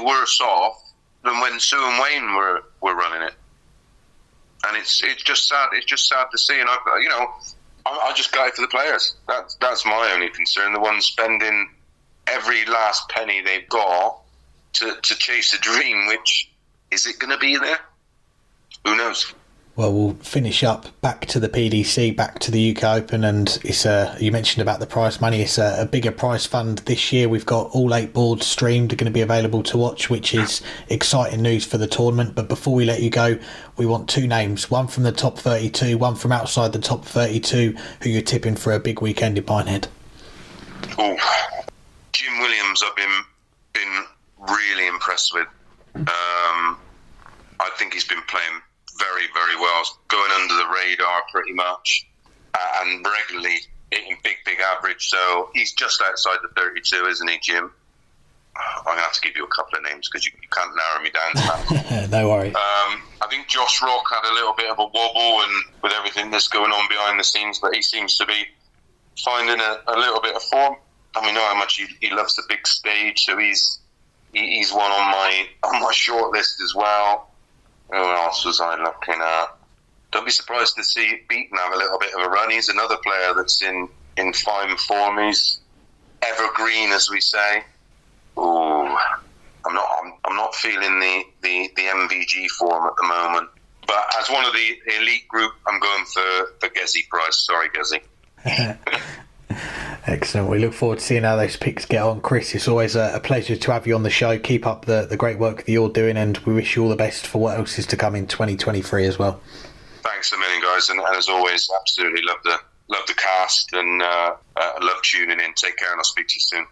worse off than when Sue and Wayne were running it. And it's just sad. It's just sad to see. And I just got it for the players. That's my only concern. The ones spending every last penny they've got to chase a dream. Which, is it going to be there? Who knows? Well, we'll finish up back to the PDC, back to the UK Open, and it's you mentioned about the prize money. It's a bigger prize fund this year. We've got all 8 boards streamed, are going to be available to watch, which is exciting news for the tournament. But before we let you go, we want 2 names, one from the top 32, one from outside the top 32, who you're tipping for a big weekend in Minehead. Oh, Jim Williams, I've been really impressed with. I think he's been playing very, very well, going under the radar pretty much, and regularly hitting big average. So he's just outside the 32, isn't he, Jim? I'm going to have to give you a couple of names because you can't narrow me down to that. No worries. I think Josh Rock had a little bit of a wobble and with everything that's going on behind the scenes, but he seems to be finding a little bit of form. And we know how much he loves the big stage, so he's one on my short list as well. Who else was I looking at? Don't be surprised to see Beaton have a little bit of a run. He's another player that's in fine form. He's evergreen, as we say. Ooh, I'm not feeling the MVG form at the moment. But as one of the elite group, I'm going for Gezi Price. Sorry, Gezi. Excellent. We look forward to seeing how those picks get on. Chris, it's always a pleasure to have you on the show. Keep up the great work that you're doing, and we wish you all the best for what else is to come in 2023 as well. Thanks a million, guys, and as always, absolutely love the cast, and love tuning in. Take care, and I'll speak to you soon.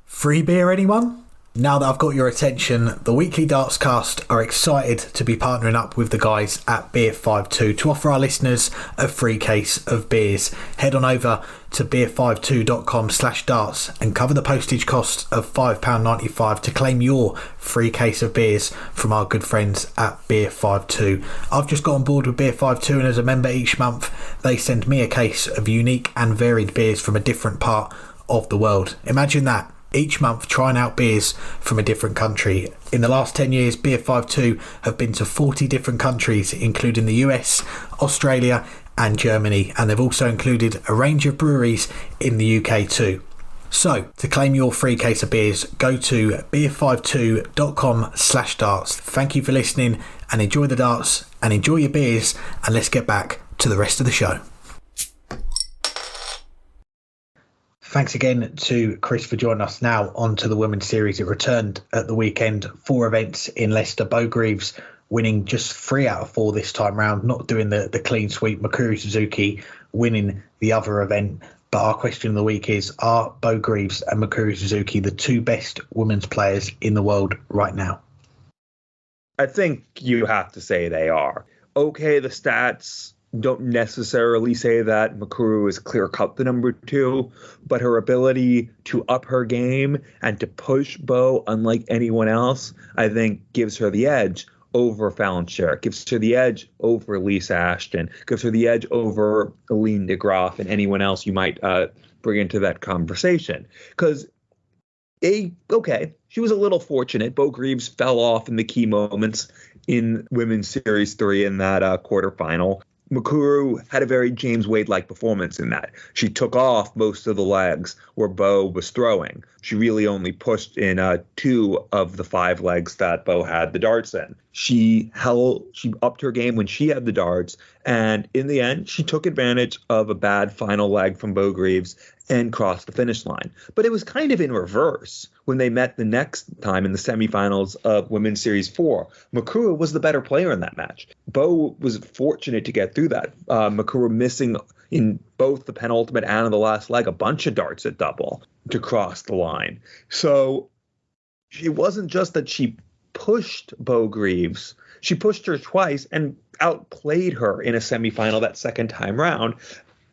Free beer, anyone? Now that I've got your attention, the weekly Dartscast are excited to be partnering up with the guys at Beer52 to offer our listeners a free case of beers. Head on over to beer52.com/darts and cover the postage cost of £5.95 to claim your free case of beers from our good friends at Beer52. I've just got on board with Beer52, and as a member each month, they send me a case of unique and varied beers from a different part of the world. Imagine that. Each month trying out beers from a different country. In the last 10 years, Beer 52 have been to 40 different countries, including the US, Australia and Germany, and they've also included a range of breweries in the UK too. So, to claim your free case of beers, go to beer52.com/darts. Thank you for listening and enjoy the darts and enjoy your beers, and let's get back to the rest of the show. Thanks again to Chris for joining us. Now on to the Women's Series. It returned at the weekend. 4 events in Leicester. Beau Greaves winning just 3 out of 4 this time round, not doing the clean sweep. Mikuru Suzuki winning the other event. But our question of the week is, are Beau Greaves and Mikuru Suzuki the 2 best women's players in the world right now? I think you have to say they are. Okay, the stats don't necessarily say that Mikuru is clear-cut the number 2, but her ability to up her game and to push Beau unlike anyone else, I think gives her the edge over Fallon Sherrick, gives her the edge over Lisa Ashton, gives her the edge over Aline de Graaf and anyone else you might bring into that conversation. Because, she was a little fortunate. Beau Greaves fell off in the key moments in Women's Series 3 in that quarterfinal. Mikuru had a very James Wade-like performance in that. She took off most of the legs where Beau was throwing. She really only pushed in 2 of the 5 legs that Beau had the darts in. She upped her game when she had the darts, and in the end, she took advantage of a bad final leg from Beau Greaves and crossed the finish line. But it was kind of in reverse when they met the next time in the semifinals of Women's Series 4. Mikuru was the better player in that match. Beau was fortunate to get through that. Mikuru missing in both the penultimate and in the last leg a bunch of darts at double to cross the line. So it wasn't just that she pushed Beau Greaves. She pushed her twice and outplayed her in a semifinal that second time round,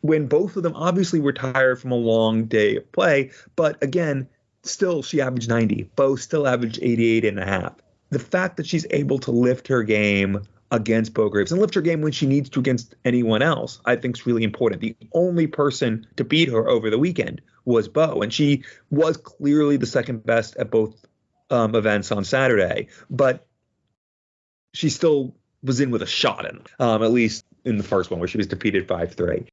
when both of them obviously were tired from a long day of play. But again, still she averaged 90. Beau still averaged 88.5. The fact that she's able to lift her game against Beau Greaves and lift her game when she needs to against anyone else, I think is really important. The only person to beat her over the weekend was Beau, and she was clearly the second best at both events on Saturday, but she still was in with a shot in, at least in the first one where she was defeated 5-3.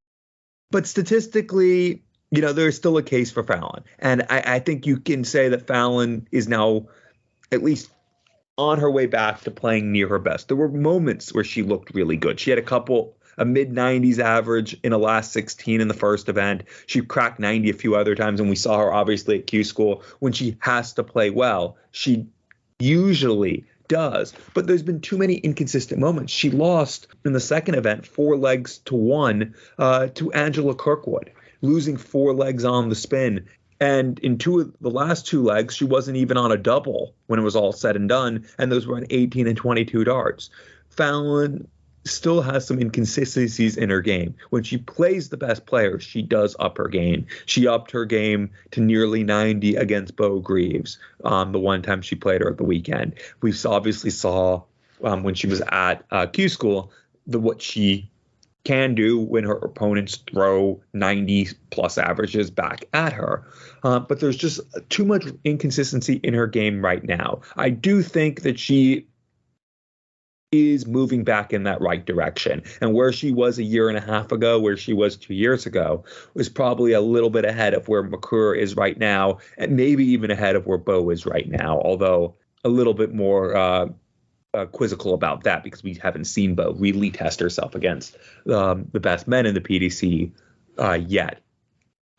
But statistically, there's still a case for Fallon. And I think you can say that Fallon is now at least on her way back to playing near her best. There were moments where she looked really good. She had a mid-90s average in a last 16 in the first event. She cracked 90 a few other times, and we saw her obviously at Q School. When she has to play well, she usually does. But there's been too many inconsistent moments. She lost in the second event 4 legs to 1 to Angela Kirkwood, losing 4 legs on the spin. And in the last 2 legs, she wasn't even on a double when it was all said and done, and those were on 18 and 22 darts. Fallon still has some inconsistencies in her game. When she plays the best player, she does up her game. She upped her game to nearly 90 against Beau Greaves the one time she played her at the weekend. We obviously saw when she was at Q School what she can do when her opponents throw 90-plus averages back at her. But there's just too much inconsistency in her game right now. I do think that she is moving back in that right direction. And where she was a year and a half ago, where she was 2 years ago, was probably a little bit ahead of where Mikuru is right now, and maybe even ahead of where Beau is right now, although a little bit more quizzical about that because we haven't seen Beau really test herself against the best men in the PDC yet.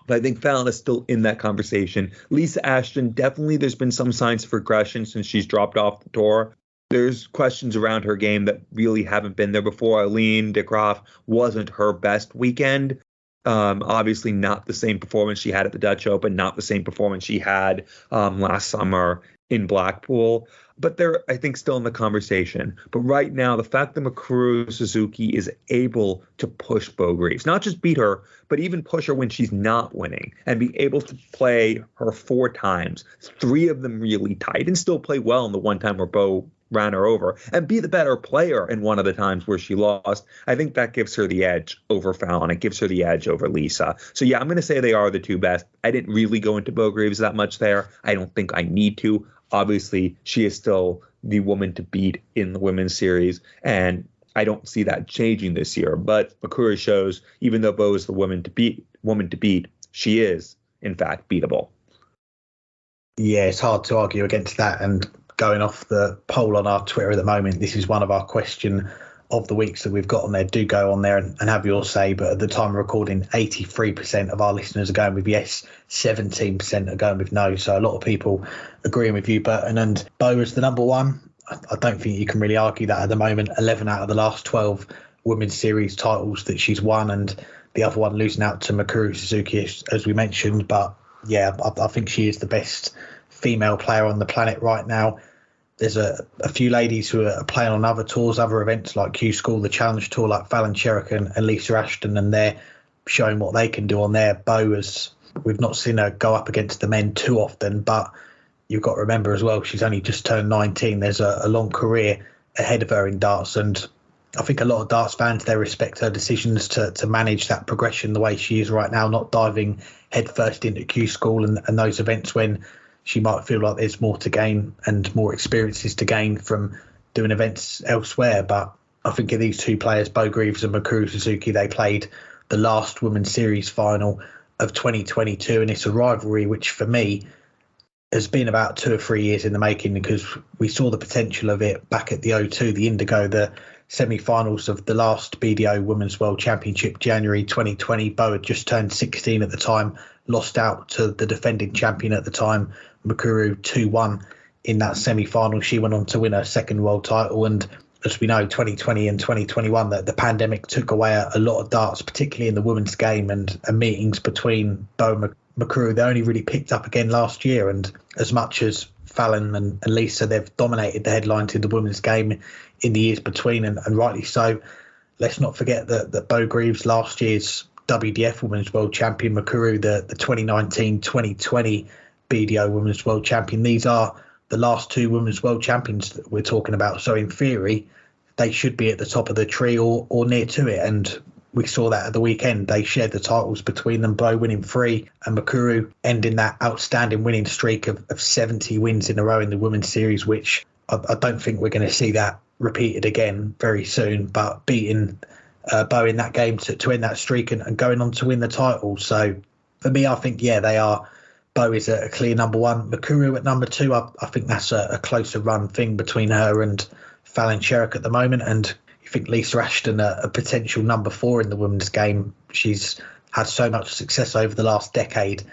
But I think Fallon is still in that conversation. Lisa Ashton, definitely there's been some signs of regression since she's dropped off the tour. There's questions around her game that really haven't been there before. Aline de Graaf wasn't her best weekend. Obviously not the same performance she had at the Dutch Open, not the same performance she had last summer in Blackpool. But they're, I think, still in the conversation. But right now, the fact that Mikuru Suzuki is able to push Beau Greaves, not just beat her, but even push her when she's not winning, and be able to play her 4 times, 3 of them really tight, and still play well in the one time where Beau ran her over and be the better player in one of the times where she lost, I think that gives her the edge over Fallon. It gives her the edge over Lisa. So yeah, I'm going to say they are the two best. I didn't really go into Beau Greaves that much there. I don't think I need to. Obviously, she is still the woman to beat in the women's series, and I don't see that changing this year. But Mikuru shows, even though Beau is the woman to beat, she is in fact beatable. Yeah, it's hard to argue against that. And going off the poll on our Twitter at the moment, this is one of our question of the weeks that we've got on there. Do go on there and have your say. But at the time of recording, 83% of our listeners are going with yes, 17% are going with no. So a lot of people agreeing with you, Burton. And Beau is the number one. I don't think you can really argue that at the moment. 11 out of the last 12 women's series titles that she's won, and the other one losing out to Mikuru Suzuki, as we mentioned. But yeah, I think she is the best female player on the planet right now. There's a few ladies who are playing on other tours, other events like Q School, the Challenge Tour, like Fallon Sherrick and Lisa Ashton, and they're showing what they can do on there. Beau, we've not seen her go up against the men too often, but you've got to remember as well, she's only just turned 19. There's a long career ahead of her in darts, and I think a lot of darts fans, they respect her decisions to manage that progression the way she is right now, not diving headfirst into Q School and those events when she might feel like there's more to gain and more experiences to gain from doing events elsewhere. But I think of these two players, Beau Greaves and Mikuru Suzuki, they played the last Women's Series final of 2022, and it's a rivalry which for me has been about 2 or 3 years in the making, because we saw the potential of it back at the O2, the Indigo, the semi-finals of the last BDO Women's World Championship, January 2020. Beau had just turned 16 at the time, lost out to the defending champion at the time, Mikuru, 2-1 in that semi-final. She went on to win her second world title, and as we know, 2020 and 2021, the pandemic took away a lot of darts, particularly in the women's game, and meetings between Beau and Mikuru, they only really picked up again last year. And as much as Fallon and Lisa, they've dominated the headlines in the women's game in the years between, and rightly so. Let's not forget that Beau Greaves, last year's WDF Women's World Champion, Mikuru, the 2019-2020 BDO Women's World Champion. These are the last two Women's World Champions that we're talking about. So in theory, they should be at the top of the tree or near to it. And we saw that at the weekend. They shared the titles between them, Beau winning 3 and Mikuru ending that outstanding winning streak of 70 wins in a row in the Women's Series, which I don't think we're going to see that repeated again very soon. But beating Beau in that game to end that streak and going on to win the title. So for me, I think, yeah, they are. Beau is a clear number one. Mikuru at number 2, I think that's a closer run thing between her and Fallon Sherrick at the moment. And you think Lisa Ashton, a potential number 4 in the women's game. She's had so much success over the last decade.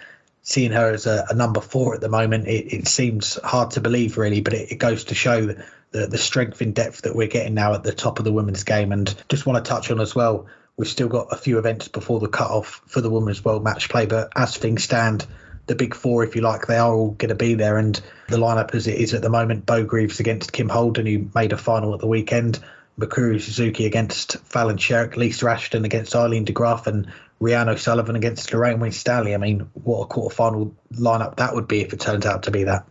Seeing her as a number 4 at the moment, it seems hard to believe, really, but it goes to show the strength in depth that we're getting now at the top of the women's game. And just want to touch on as well, we've still got a few events before the cut-off for the Women's World Match Play, but as things stand, the big 4, if you like, they are all going to be there. And the lineup as it is at the moment, Beau Greaves against Kim Holden, who made a final at the weekend, Mikuru Suzuki against Fallon Sherrick, Lisa Ashton against Eileen de Graaf, and Rhiannon O'Sullivan against Lorraine Winstanley. I mean, what a quarter-final lineup that would be if it turns out to be that.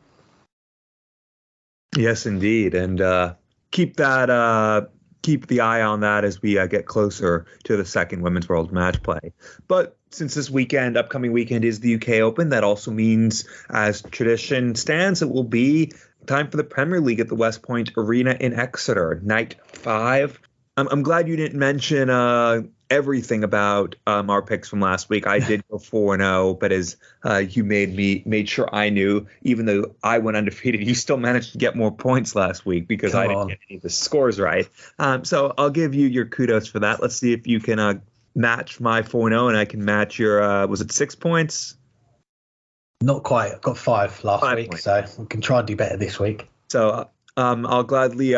Yes, indeed. And keep the eye on that as we get closer to the second Women's World Match Play. But since this upcoming weekend is the UK Open, that also means, as tradition stands, it will be time for the Premier League at the West Point Arena in Exeter, night 5. I'm glad you didn't mention everything about our picks from last week. I did go 4-0, but as you made sure I knew, even though I went undefeated, you still managed to get more points last week because I didn't get any of the scores right. So I'll give you your kudos for that. Let's see if you can match my 4-0, and I can match your, was it 6 points? Not quite. I got 5 last week, points. So we can try and do better this week. So I'll gladly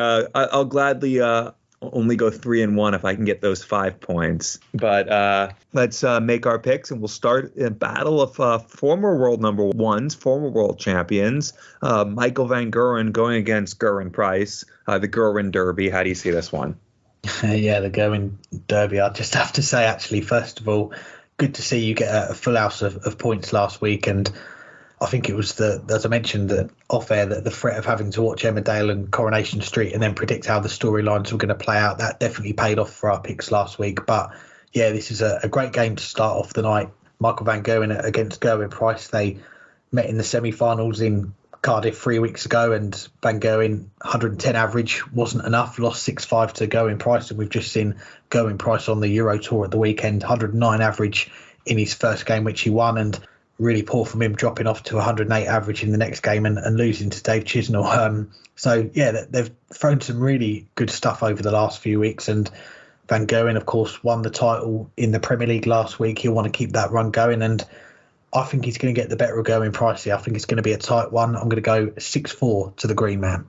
only go 3-1 if I can get those 5 points. But let's make our picks, and we'll start a battle of former world number 1s, former world champions. Michael Van Gerwen going against Gerwin Price, the Gerwin Derby. How do you see this one? Yeah, the Gerwin Derby. I just have to say, actually, first of all, good to see you get a full house of points last week. And I think it was as I mentioned off air, that the threat of having to watch Emmerdale and Coronation Street and then predict how the storylines were going to play out, that definitely paid off for our picks last week. But yeah, this is a great game to start off the night. Michael Van Gerwen against Gerwyn Price. They met in the semi-finals in Cardiff 3 weeks ago, and Van Gerwen 110 average wasn't enough, lost 6-5 to Gerwyn Price, and we've just seen Gerwyn Price on the Euro Tour at the weekend, 109 average in his first game, which he won, and really poor from him dropping off to 108 average in the next game and losing to Dave Chisnall. So yeah, they've thrown some really good stuff over the last few weeks, and Van Gerwen, of course, won the title in the Premier League last week. He'll want to keep that run going, and I think he's going to get the better of Gerwyn Price here. I think it's going to be a tight one. I'm going to go 6-4 to the Green Man.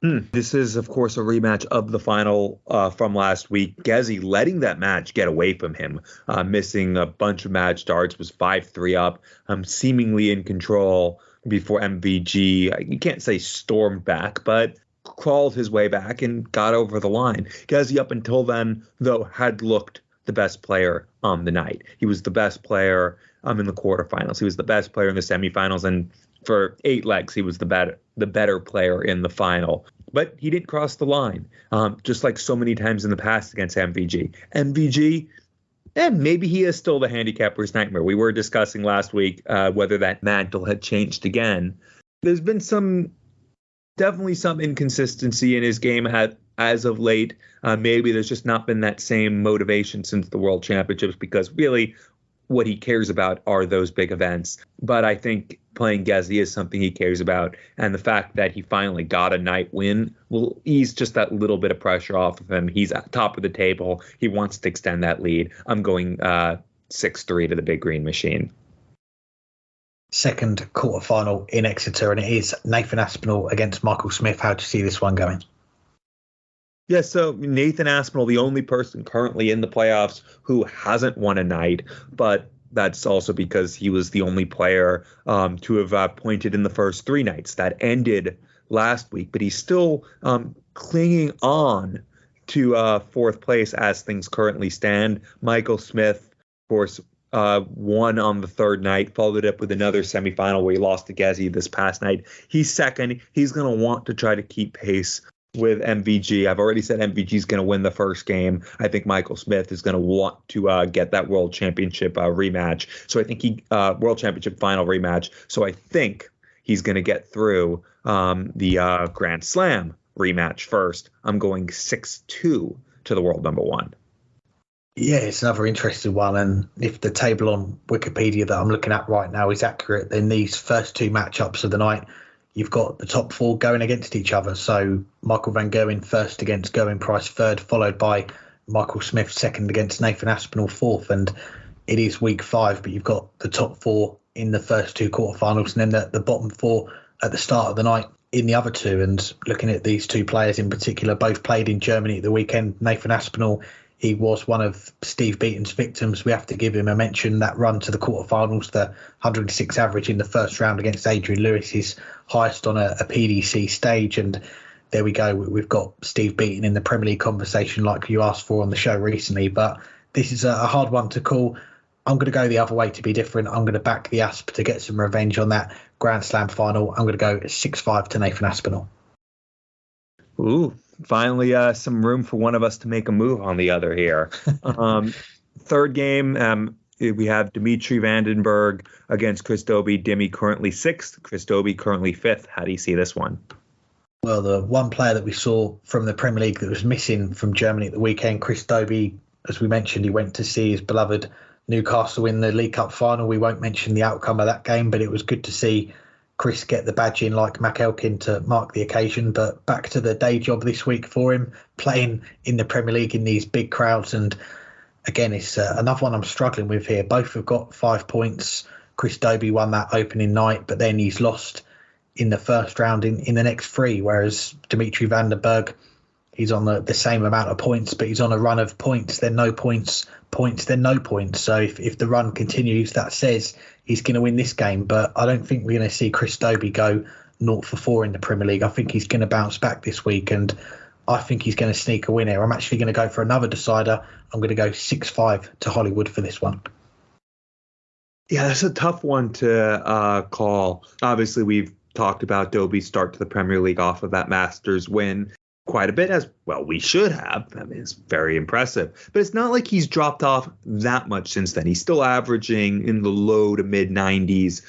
This is, of course, a rematch of the final from last week. Gezi letting that match get away from him, missing a bunch of match starts, was 5-3 up, seemingly in control before MVG, you can't say stormed back, but crawled his way back and got over the line. Gezi, up until then, though, had looked the best player on the night. He was the best player in the quarterfinals. He was the best player in the semifinals, and for 8 legs, he was the better player in the final. But he didn't cross the line, just like so many times in the past against MVG. MVG, maybe he is still the handicapper's nightmare. We were discussing last week whether that mantle had changed again. There's been definitely some inconsistency in his game as of late. Maybe there's just not been that same motivation since the World Championships, because really what he cares about are those big events. But I think playing Gezi is something he cares about, and the fact that he finally got a night win will ease just that little bit of pressure off of him. He's at top of the table. He wants to extend that lead. I'm going 6-3 to the Big Green Machine. Second quarterfinal in Exeter, and it is Nathan Aspinall against Michael Smith. How do you see this one going? Yeah, so Nathan Aspinall, the only person currently in the playoffs who hasn't won a night, but that's also because he was the only player to have pointed in the first 3 nights. That ended last week, but he's still clinging on to 4th place as things currently stand. Michael Smith, of course, won on the 3rd night, followed up with another semifinal where he lost to Gezi this past night. He's second. He's going to want to try to keep pace with MVG. I've already said MVG is going to win the first game. I think Michael Smith is going to want to get that World Championship rematch. So I think World Championship final rematch. So I think he's going to get through the Grand Slam rematch first. I'm going 6-2 to the world number 1. Yeah, it's another interesting one. And if the table on Wikipedia that I'm looking at right now is accurate, then these first 2 matchups of the night, you've got the top 4 going against each other. So Michael Van Gerwen first against Gerwyn Price 3rd, followed by Michael Smith 2nd against Nathan Aspinall 4th. And it is week 5, but you've got the top 4 in the first 2 quarterfinals, and then the bottom 4 at the start of the night in the other 2. And looking at these 2 players in particular, both played in Germany at the weekend. Nathan Aspinall, he was one of Steve Beaton's victims. We have to give him a mention. That run to the quarterfinals, the 106 average in the first round against Adrian Lewis, his highest on a PDC stage. And there we go. We've got Steve Beaton in the Premier League conversation like you asked for on the show recently. But this is a hard one to call. I'm going to go the other way to be different. I'm going to back the Asp to get some revenge on that Grand Slam final. I'm going to go 6-5 to Nathan Aspinall. Ooh. Finally, some room for one of us to make a move on the other here. 3rd game, we have Dimitri Vandenberg against Chris Dobie. Dimi currently 6th, Chris Dobie currently 5th. How do you see this one? Well, the one player that we saw from the Premier League that was missing from Germany at the weekend, Chris Dobie, as we mentioned, he went to see his beloved Newcastle in the League Cup final. We won't mention the outcome of that game, but it was good to see Chris get the badge in like Mac Elkin to mark the occasion. But back to the day job this week for him, playing in the Premier League in these big crowds. And again, it's another one I'm struggling with here. Both have got 5 points. Chris Dobie won that opening night, but then he's lost in the first round in the next 3, whereas Dimitri Vandenberg, he's on the same amount of points, but he's on a run of points, then no points, points, then no points. So if the run continues, that says he's going to win this game. But I don't think we're going to see Chris Dobie go 0-4 in the Premier League. I think he's going to bounce back this week, and I think he's going to sneak a win here. I'm actually going to go for another decider. I'm going to go 6-5 to Hollywood for this one. Yeah, that's a tough one to call. Obviously, we've talked about Dobie's start to the Premier League off of that Masters win quite a bit, as well we should have. I mean, it's very impressive. But it's not like he's dropped off that much since then. He's still averaging in the low to mid 90s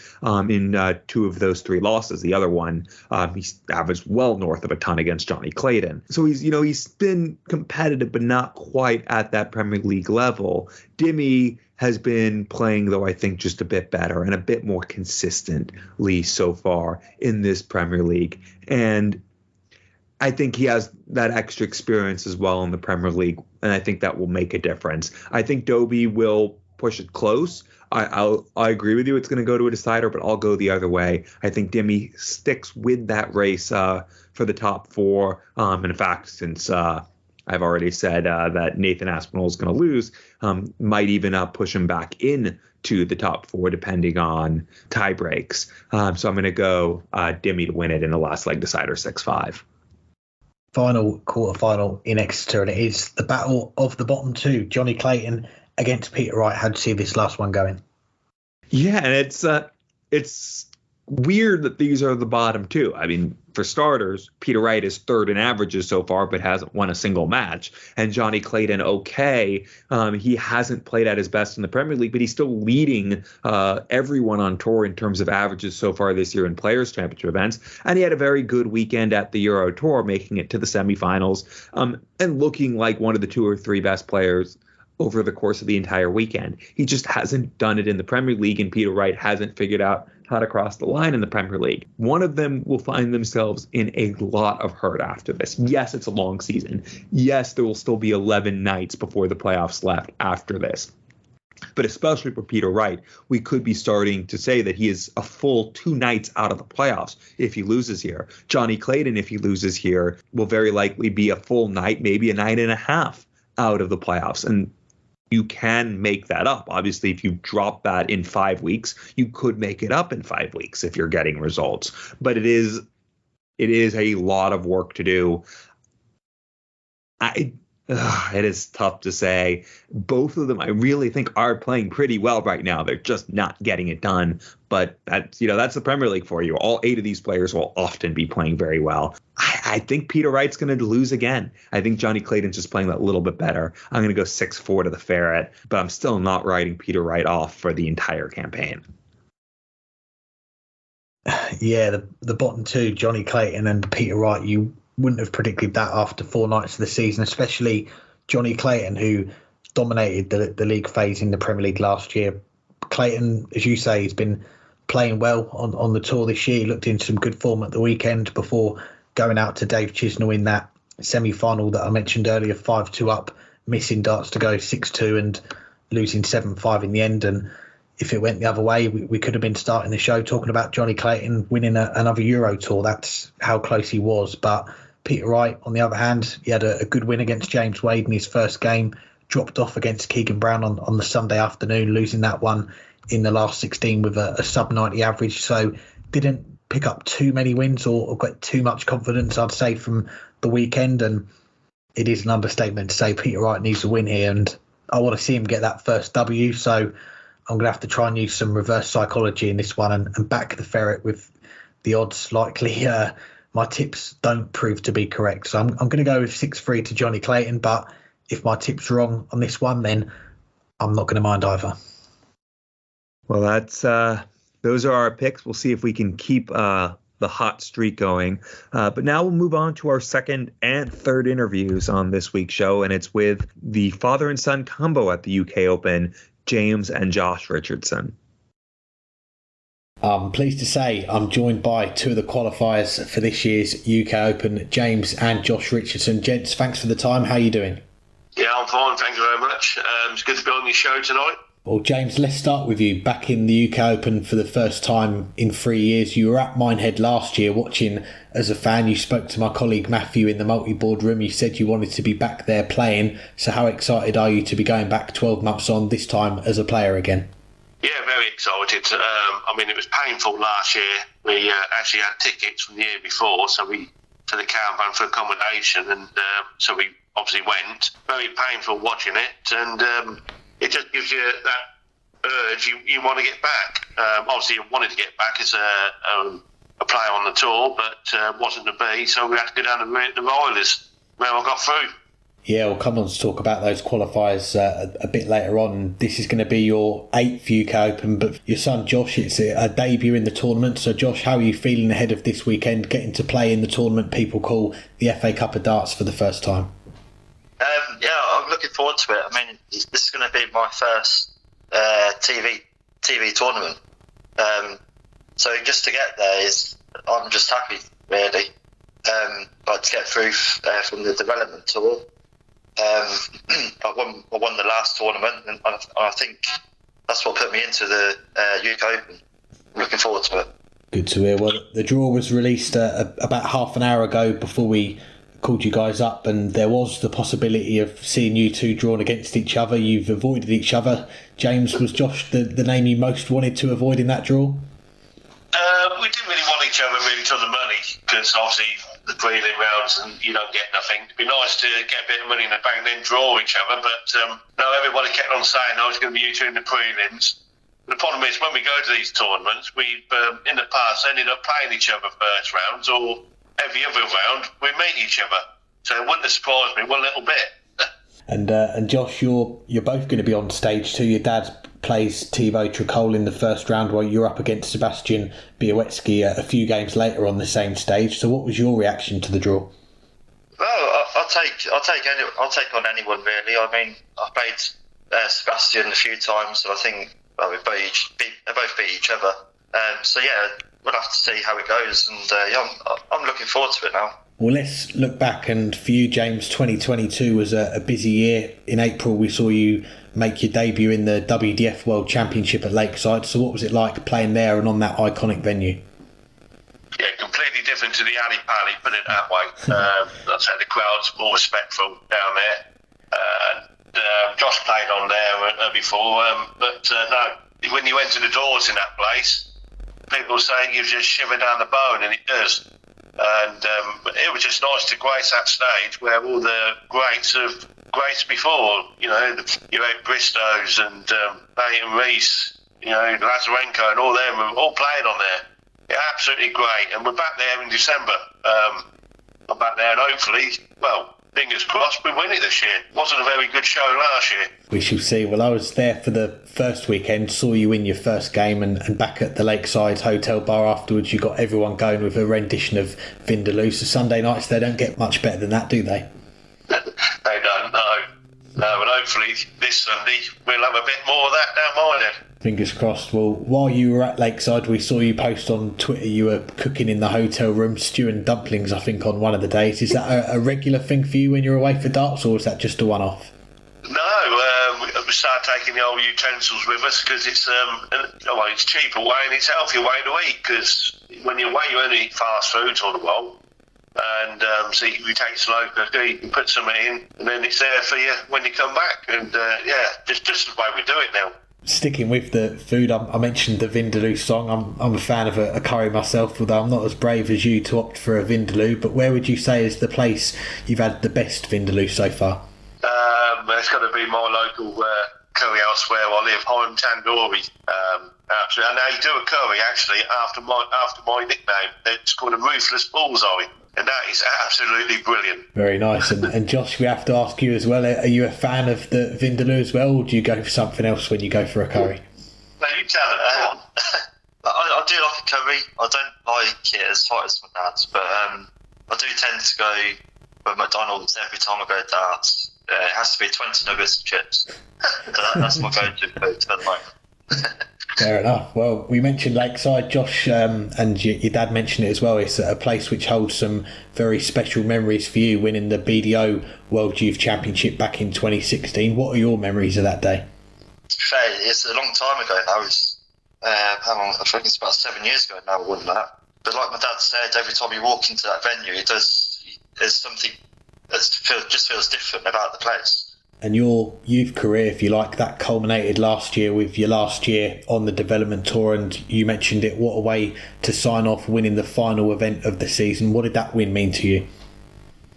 in 2 of those 3 losses. The other one, he's averaged well north of a ton against Johnny Clayton. So he's been competitive, but not quite at that Premier League level. Dimmy has been playing, though, I think just a bit better and a bit more consistently so far in this Premier League. And I think he has that extra experience as well in the Premier League, and I think that will make a difference. I think Dobie will push it close. I agree with you. It's going to go to a decider, but I'll go the other way. I think Dimmy sticks with that race for the top 4. In fact, since I've already said that Nathan Aspinall is going to lose, might even push him back in to the top 4 depending on tie breaks. So I'm going to go Dimmy to win it in the last leg decider 6-5. Final quarterfinal in Exeter, and it is the battle of the bottom 2, Johnny Clayton against Peter Wright. How do you see this last one going? Yeah, and it's weird that these are the bottom 2. I mean, for starters, Peter Wright is 3rd in averages so far, but hasn't won a single match. And Johnny Clayton, he hasn't played at his best in the Premier League, but he's still leading everyone on tour in terms of averages so far this year in Players' Championship events. And he had a very good weekend at the Euro Tour, making it to the semifinals and looking like one of the 2 or 3 best players over the course of the entire weekend. He just hasn't done it in the Premier League, and Peter Wright hasn't figured out how to cross the line in the Premier League. One of them will find themselves in a lot of hurt after this. Yes, it's a long season. Yes, there will still be 11 nights before the playoffs left after this. But especially for Peter Wright, we could be starting to say that he is a full 2 nights out of the playoffs if he loses here. Johnny Clayton, if he loses here, will very likely be a full night, maybe a night and a half out of the playoffs. And you can make that up. Obviously, if you drop that in 5 weeks, you could make it up in 5 weeks if you're getting results. But it is a lot of work to do. It is tough to say. Both of them, I really think, are playing pretty well right now. They're just not getting it done. But that's the Premier League for you. All 8 of these players will often be playing very well. I think Peter Wright's going to lose again. I think Johnny Clayton's just playing that little bit better. I'm going to go 6-4 to the Ferret, but I'm still not writing Peter Wright off for the entire campaign. Yeah, the bottom 2, Johnny Clayton and Peter Wright, you wouldn't have predicted that after 4 nights of the season, especially Johnny Clayton, who dominated the league phase in the Premier League last year. Clayton, as you say, has been playing well on the tour this year. He looked into some good form at the weekend before going out to Dave Chisnall in that semi-final that I mentioned earlier, 5-2 up, missing darts to go 6-2 and losing 7-5 in the end. And if it went the other way, we could have been starting the show talking about Johnny Clayton winning another Euro Tour. That's how close he was. But Peter Wright, on the other hand, he had a good win against James Wade in his first game, dropped off against Keegan Brown on the Sunday afternoon, losing that one in the last 16 with a sub-90 average. So didn't pick up too many wins or got too much confidence, I'd say, from the weekend. And it is an understatement to say Peter Wright needs a win here. And I want to see him get that first W. So I'm going to have to try and use some reverse psychology in this one and back the Ferret with the odds likely. My tips don't prove to be correct. So I'm going to go with 6-3 to Johnny Clayton. But if my tip's wrong on this one, then I'm not going to mind either. Well, those are our picks. We'll see if we can keep the hot streak going. But now we'll move on to our second and third interviews on this week's show. And it's with the father and son combo at the UK Open, James and Josh Richardson. I'm pleased to say I'm joined by 2 of the qualifiers for this year's UK Open, James and Josh Richardson. Gents, thanks for the time. How are you doing? Yeah, I'm fine. Thank you very much. It's good to be on your show tonight. Well, James, let's start with you. Back in the UK Open for the first time in 3 years, you were at Minehead last year watching as a fan. You spoke to my colleague Matthew in the multi-board room. You said you wanted to be back there playing. So how excited are you to be going back 12 months on, this time as a player again? Yeah, very excited. It was painful last year. We actually had tickets from the year before, so for the caravan for accommodation, and so we obviously went. Very painful watching it, and it just gives you that urge, you want to get back. Obviously, I wanted to get back as a player on the tour, but wasn't to be, so we had to go down the Royalers, where I got through. Yeah, we'll come on to talk about those qualifiers a bit later on. This is going to be your 8th UK Open, but your son Josh, it's a debut in the tournament. So Josh, how are you feeling ahead of this weekend, getting to play in the tournament people call the FA Cup of Darts for the first time? Yeah, I'm looking forward to it. I mean, this is going to be my first TV tournament. So just to get there I'm just happy, really. Like to get through from the development tour. I won the last tournament, and I think that's what put me into the UK Open. I'm looking forward to it. Good to hear. Well, the draw was released about half an hour ago before we called you guys up, and there was the possibility of seeing you two drawn against each other. You've avoided each other. James, was Josh the name you most wanted to avoid in that draw? We didn't really want each other really till the money, because obviously the prelim rounds and you don't get nothing. It'd be nice to get a bit of money in the bank and then draw each other, but no, everybody kept on saying I was going to be you two in the prelims. The problem is when we go to these tournaments, we've in the past ended up playing each other first rounds, or every other round we meet each other. So it wouldn't have surprised me one little bit. And Josh, you're both going to be on stage too. Your dad plays Thibaut Tricol in the first round while you're up against Sebastian Białecki a few games later on the same stage. So what was your reaction to the draw? Well, I'll take on anyone, really. I mean, I played Sebastian a few times, so I think we both beat each other. So yeah, we'll have to see how it goes, and yeah, I'm looking forward to it now. Well, let's look back, and for you, James, 2022 was a busy year. In April, we saw you make your debut in the WDF World Championship at Lakeside. So what was it like playing there and on that iconic venue? Yeah, completely different to the Ali Pali, put it that way. I'd say the crowd's more respectful down there. Josh played on there before, but no, when you enter the doors in that place, people say it gives you a shiver down the bone, and it does. And it was just nice to grace that stage where all the greats have graced before, you know, your Ed Bristows and Leighton Rees, you know, Lazarenko and all them have all played on there. Yeah, absolutely great. And we're back there in December. I'm back there, and hopefully, well, fingers crossed, we win it this year. Wasn't a very good show last year. We shall see. Well, I was there for the first weekend, saw you win your first game, and back at the Lakeside Hotel bar afterwards, you got everyone going with a rendition of Vindaloo. So Sunday nights, they don't get much better than that, do they? They don't, no. No, and hopefully this Sunday we'll have a bit more of that down Minehead. Fingers crossed. Well, while you were at Lakeside, we saw you post on Twitter you were cooking in the hotel room, stewing dumplings, I think, on one of the days. Is that a regular thing for you when you're away for darts, or is that just a one-off? No, we start taking the old utensils with us because it's it's cheaper way and it's healthier way to eat, because when you're away you only eat fast foods on the roll. And so you take slow cooker, you can put some in, and then it's there for you when you come back. And yeah, just the way we do it now. Sticking with the food, I mentioned the Vindaloo song. I'm a fan of a curry myself, although I'm not as brave as you to opt for a Vindaloo. But where would you say is the place you've had the best Vindaloo so far? It's got to be my local curry house where I live, Home Tandoori. Absolutely, and they do a curry actually after my nickname. It's called a Ruthless Bullseye. And that is absolutely brilliant. Very nice. And Josh, we have to ask you as well, are you a fan of the Vindaloo as well, or do you go for something else when you go for a curry? No, you tell it. I do like a curry. I don't like it as hot as my dad's, but I do tend to go for McDonald's every time I go to darts. It has to be 20 nuggets and chips. That's my go-to food for the moment. Fair enough. Well, we mentioned Lakeside, Josh, and your dad mentioned it as well. It's a place which holds some very special memories for you, winning the BDO World Youth Championship back in 2016. What are your memories of that day? To be fair, it's a long time ago now. It's how long? I think it's about 7 years ago now I won that. But like my dad said, every time you walk into that venue, there's something that just feels different about the place. And your youth career, if you like, that culminated last year with your last year on the development tour, and you mentioned it. What a way to sign off winning the final event of the season. What did that win mean to you?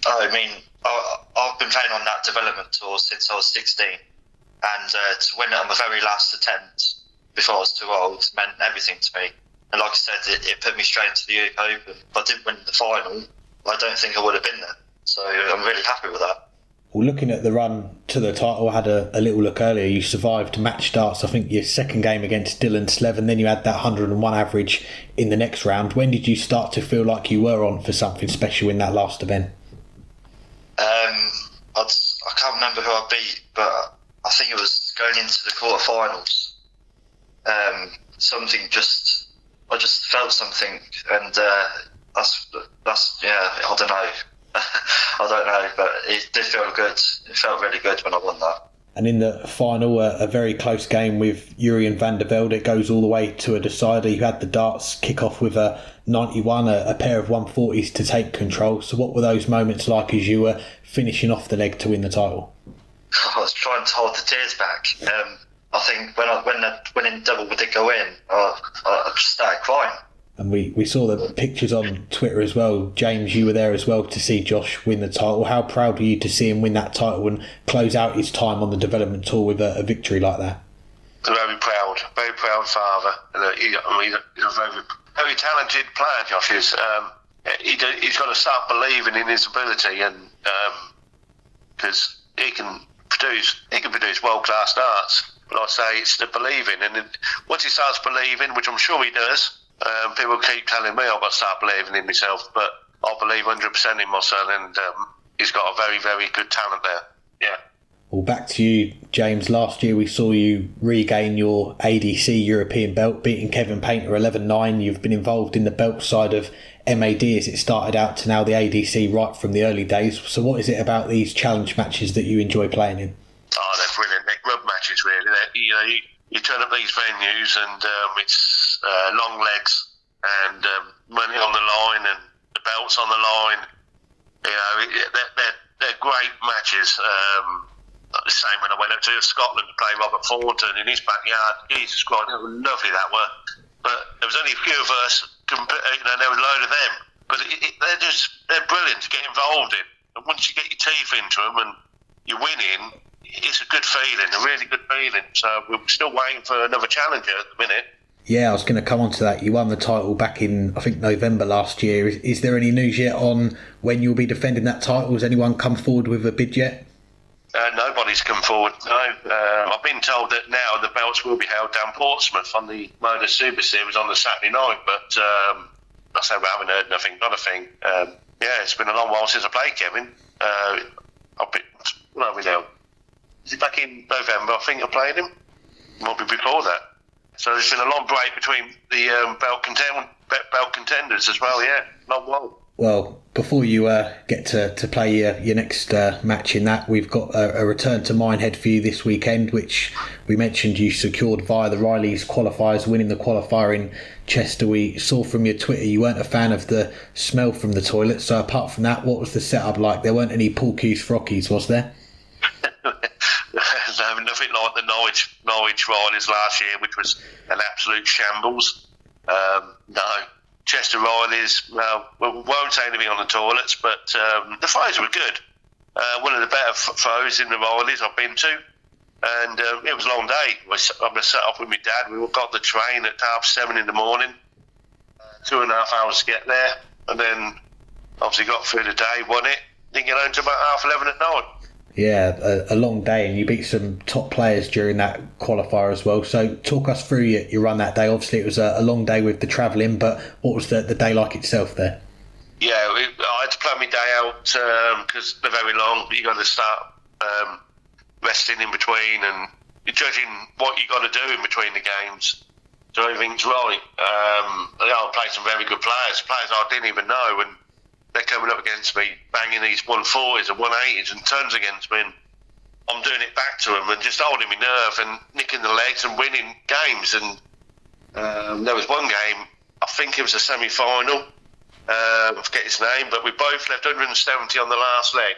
I mean, I've been playing on that development tour since I was 16, and to win it on the very last attempt before I was too old meant everything to me. And like I said, it put me straight into the UK Open. If I didn't win the final, I don't think I would have been there. So I'm really happy with that. Well, looking at the run to the title, I had a little look earlier. You survived match darts, I think your second game against Dylan Slev, and then you had that 101 average in the next round. When did you start to feel like you were on for something special in that last event? I can't remember who I beat, but I think it was going into the quarterfinals. I just felt something, and that's I don't know. I don't know, but it did feel good. It felt really good when I won that. And in the final, a very close game with Jurien van der Velde. It goes all the way to a decider. You had the darts kick off with a 91, a pair of 140s to take control. So what were those moments like as you were finishing off the leg to win the title? I was trying to hold the tears back. I think when the winning double did go in, I just started crying. And we saw the pictures on Twitter as well. James, you were there as well to see Josh win the title. How proud were you to see him win that title and close out his time on the development tour with a victory like that? Very proud father. He's a very, very talented player, Josh is. He's got to start believing in his ability, and because he can produce world-class darts. But I say it's the believing, and once he starts believing, which I'm sure he does, people keep telling me I've got to start believing in myself, but I believe 100% in my son, and he's got a very, very good talent there. Yeah. Well, back to you, James. Last year we saw you regain your ADC European belt, beating Kevin Painter 11-9. You've been involved in the belt side of MAD as it started out to now the ADC right from the early days. So what is it about these challenge matches that you enjoy playing in? Oh, they're brilliant. They're grub matches, really. You turn up these venues and it's long legs and money on the line and the belts on the line. They're great matches. The same when I went up to Scotland to play Robert Thornton in his backyard. Jesus Christ, how lovely that were. But there was only a few of us. There was a load of them. But they're brilliant to get involved in. And once you get your teeth into them and you're winning, it's a good feeling, a really good feeling. So we're still waiting for another challenger at the minute. Yeah, I was going to come on to that. You won the title back in, I think, November last year. Is there any news yet on when you'll be defending that title? Has anyone come forward with a bid yet? Nobody's come forward. No, I've been told that now the belts will be held down Portsmouth on the Modus Super Series on the Saturday night, but I say we haven't heard nothing, not a thing. It's been a long while since I played Kevin. What are we now? Is it back in November? I think I played him. Might be before that. So there's been a long break between the belt contenders as well. Yeah, long while. Well, before you get to play your next match in that, we've got a return to Minehead for you this weekend, which we mentioned you secured via the Riley's qualifiers, winning the qualifier in Chester. We saw from your Twitter you weren't a fan of the smell from the toilet, so apart from that, what was the setup like? There weren't any pool cues frockies, was there? No, nothing like the Norwich Riley's last year, which was an absolute shambles. No. Chester Riley's, we won't say anything on the toilets, but the throws were good. One of the better throws in the Riley's I've been to. And it was a long day. I set off with my dad. We got the train at 7:30 in the morning. 2.5 hours to get there. And then obviously got through the day, won it. Didn't get home until about 11:30 at night. Yeah, a long day, and you beat some top players during that qualifier as well. So talk us through your run that day. Obviously, it was a long day with the travelling, but what was the day like itself there? Yeah, I had to plan my day out because they're very long. You got to start resting in between and judging what you got to do in between the games so everything's right. I played some very good players I didn't even know, and they're coming up against me, banging these 140s and 180s and tons against me, and I'm doing it back to them and just holding my nerve and nicking the legs and winning games. And there was one game, I think it was a semi-final, I forget his name, but we both left 170 on the last leg.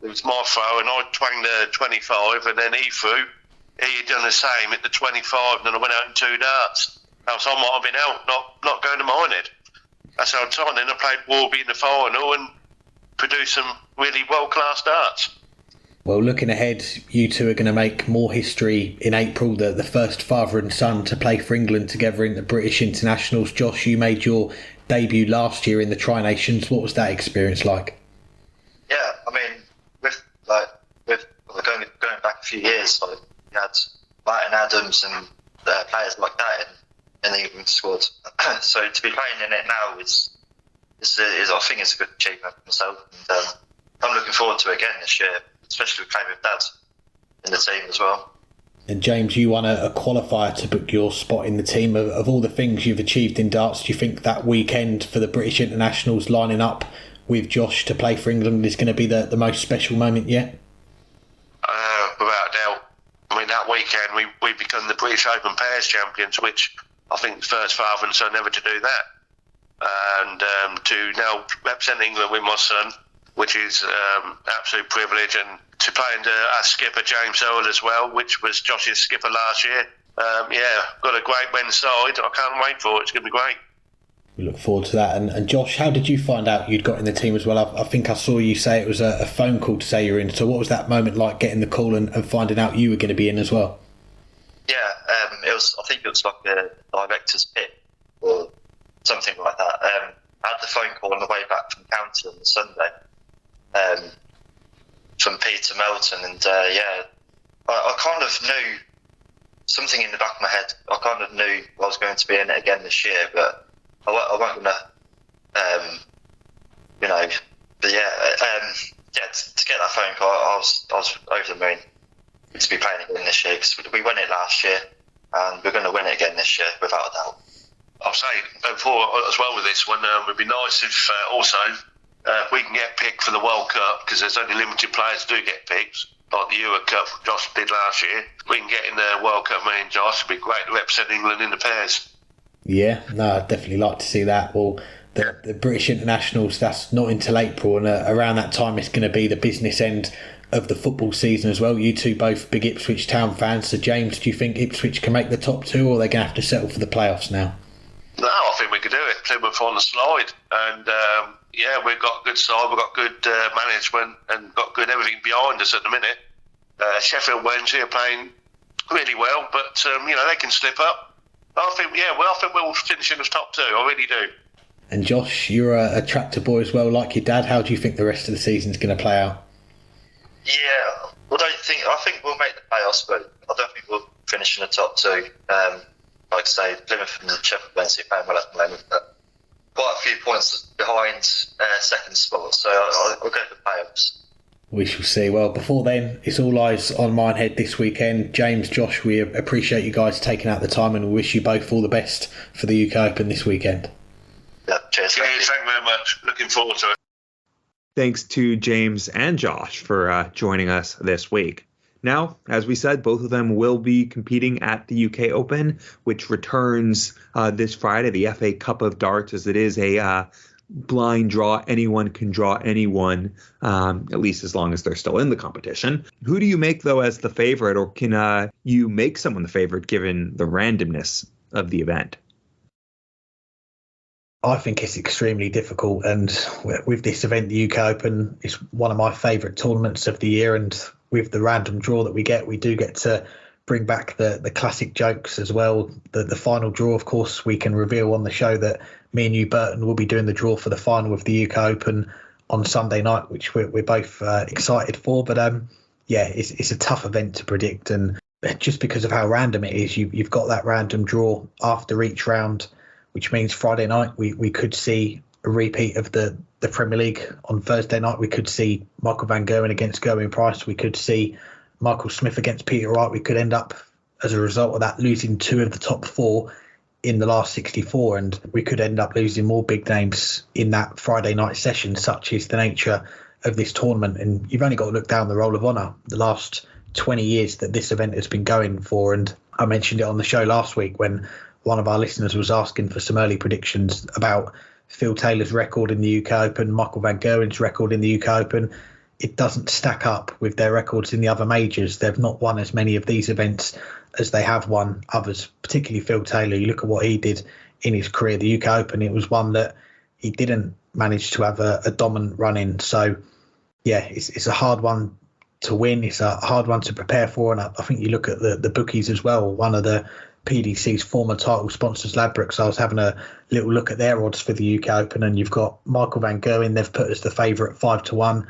It was my throw and I twanged the 25 and then he threw. He had done the same at the 25 and then I went out in 2 darts. So I might have been out, not going to Minehead. That's how it's on. Then I played Warby in the final and produced some really world-class darts. Well, looking ahead, you two are going to make more history in April, the first father and son to play for England together in the British Internationals. Josh, you made your debut last year in the Tri-Nations. What was that experience like? Yeah, I mean, with going back a few years, like, we had Martin Adams and players like that in the England squad. So to be playing in it now is I think it's a good achievement for myself. And I'm looking forward to it again this year, especially playing with Dad in the team as well. And James, you won a qualifier to book your spot in the team. Of all the things you've achieved in darts, do you think that weekend for the British Internationals lining up with Josh to play for England is going to be the most special moment yet? Without a doubt. I mean, that weekend we become the British Open Pairs champions, which I think the first father and son ever to do that. And to now represent England with my son, which is absolute privilege, and to play under our skipper James Earl as well, which was Josh's skipper last year. Got a great men's side. I can't wait for it. It's going to be great. We look forward to that. And Josh, how did you find out you'd got in the team as well? I think I saw you say it was a phone call to say you're in. So what was that moment like, getting the call and finding out you were going to be in as well? Yeah, I think it was like a director's pick or something like that. I had the phone call on the way back from County on the Sunday from Peter Melton, and I kind of knew something in the back of my head. I kind of knew I was going to be in it again this year, but I wasn't going to, to get that phone call, I was over the moon to be playing again this year, because we won it last year and we're going to win it again this year without a doubt. I'll say before as well with this one, it would be nice if also we can get picked for the World Cup, because there's only limited players who do get picked, like the Euro Cup Josh did last year. We can get in the World Cup, me and Josh. It'd be great to represent England in the pairs. Yeah, no, I'd definitely like to see that. Well, the British Internationals, that's not until April, and around that time it's going to be the business end of the football season as well. You two both big Ipswich Town fans, so James, do you think Ipswich can make the top two, or are they going to have to settle for the playoffs now? No, I think we could do it. Plymouth on the slide, and we've got a good side, we've got good management, and got good everything behind us at the minute. Sheffield Wednesday are playing really well, but they can slip up. I think we'll finish in the top two. I really do. And Josh, you're a tractor boy as well, like your dad. How do you think the rest of the season's going to play out? Yeah, I think we'll make the playoffs, but I don't think we'll finish in the top two. Like I say, Plymouth and Sheffield Wednesday are playing well at the moment, but quite a few points behind second spot, so I'll go for playoffs. We shall see. Well, before then, it's all eyes on Minehead this weekend. James, Josh, we appreciate you guys taking out the time, and we wish you both all the best for the UK Open this weekend. Yeah, cheers. Thank you very much. Looking forward to it. Thanks to James and Josh for joining us this week. Now, as we said, both of them will be competing at the UK Open, which returns this Friday, the FA Cup of Darts, as it is a blind draw. Anyone can draw anyone, at least as long as they're still in the competition. Who do you make, though, as the favorite, or can you make someone the favorite given the randomness of the event? I think it's extremely difficult, and with this event, the UK Open is one of my favourite tournaments of the year, and with the random draw that we do get to bring back the classic jokes as well. The final draw, of course, we can reveal on the show that me and you, Burton, will be doing the draw for the final of the UK Open on Sunday night, which we're both excited for. But it's a tough event to predict, and just because of how random it is, you've got that random draw after each round, which means Friday night we could see a repeat of the Premier League. On Thursday night we could see Michael van Gerwen against Gerwyn Price. We could see Michael Smith against Peter Wright. We could end up, as a result of that, losing two of the top four in the last 64, and we could end up losing more big names in that Friday night session. Such is the nature of this tournament, and you've only got to look down the Roll of Honour the last 20 years that this event has been going for. And I mentioned it on the show last week when one of our listeners was asking for some early predictions about Phil Taylor's record in the UK Open, Michael van Gerwen's record in the UK Open. It doesn't stack up with their records in the other majors. They've not won as many of these events as they have won others, particularly Phil Taylor. You look at what he did in his career, the UK Open, it was one that he didn't manage to have a dominant run in. So, yeah, it's a hard one to win. It's a hard one to prepare for, and I think you look at the bookies as well. One of the PDC's former title sponsors, Ladbrokes, I was having a little look at their odds for the UK Open, and you've got Michael van Gerwen, they've put as the favourite 5-1,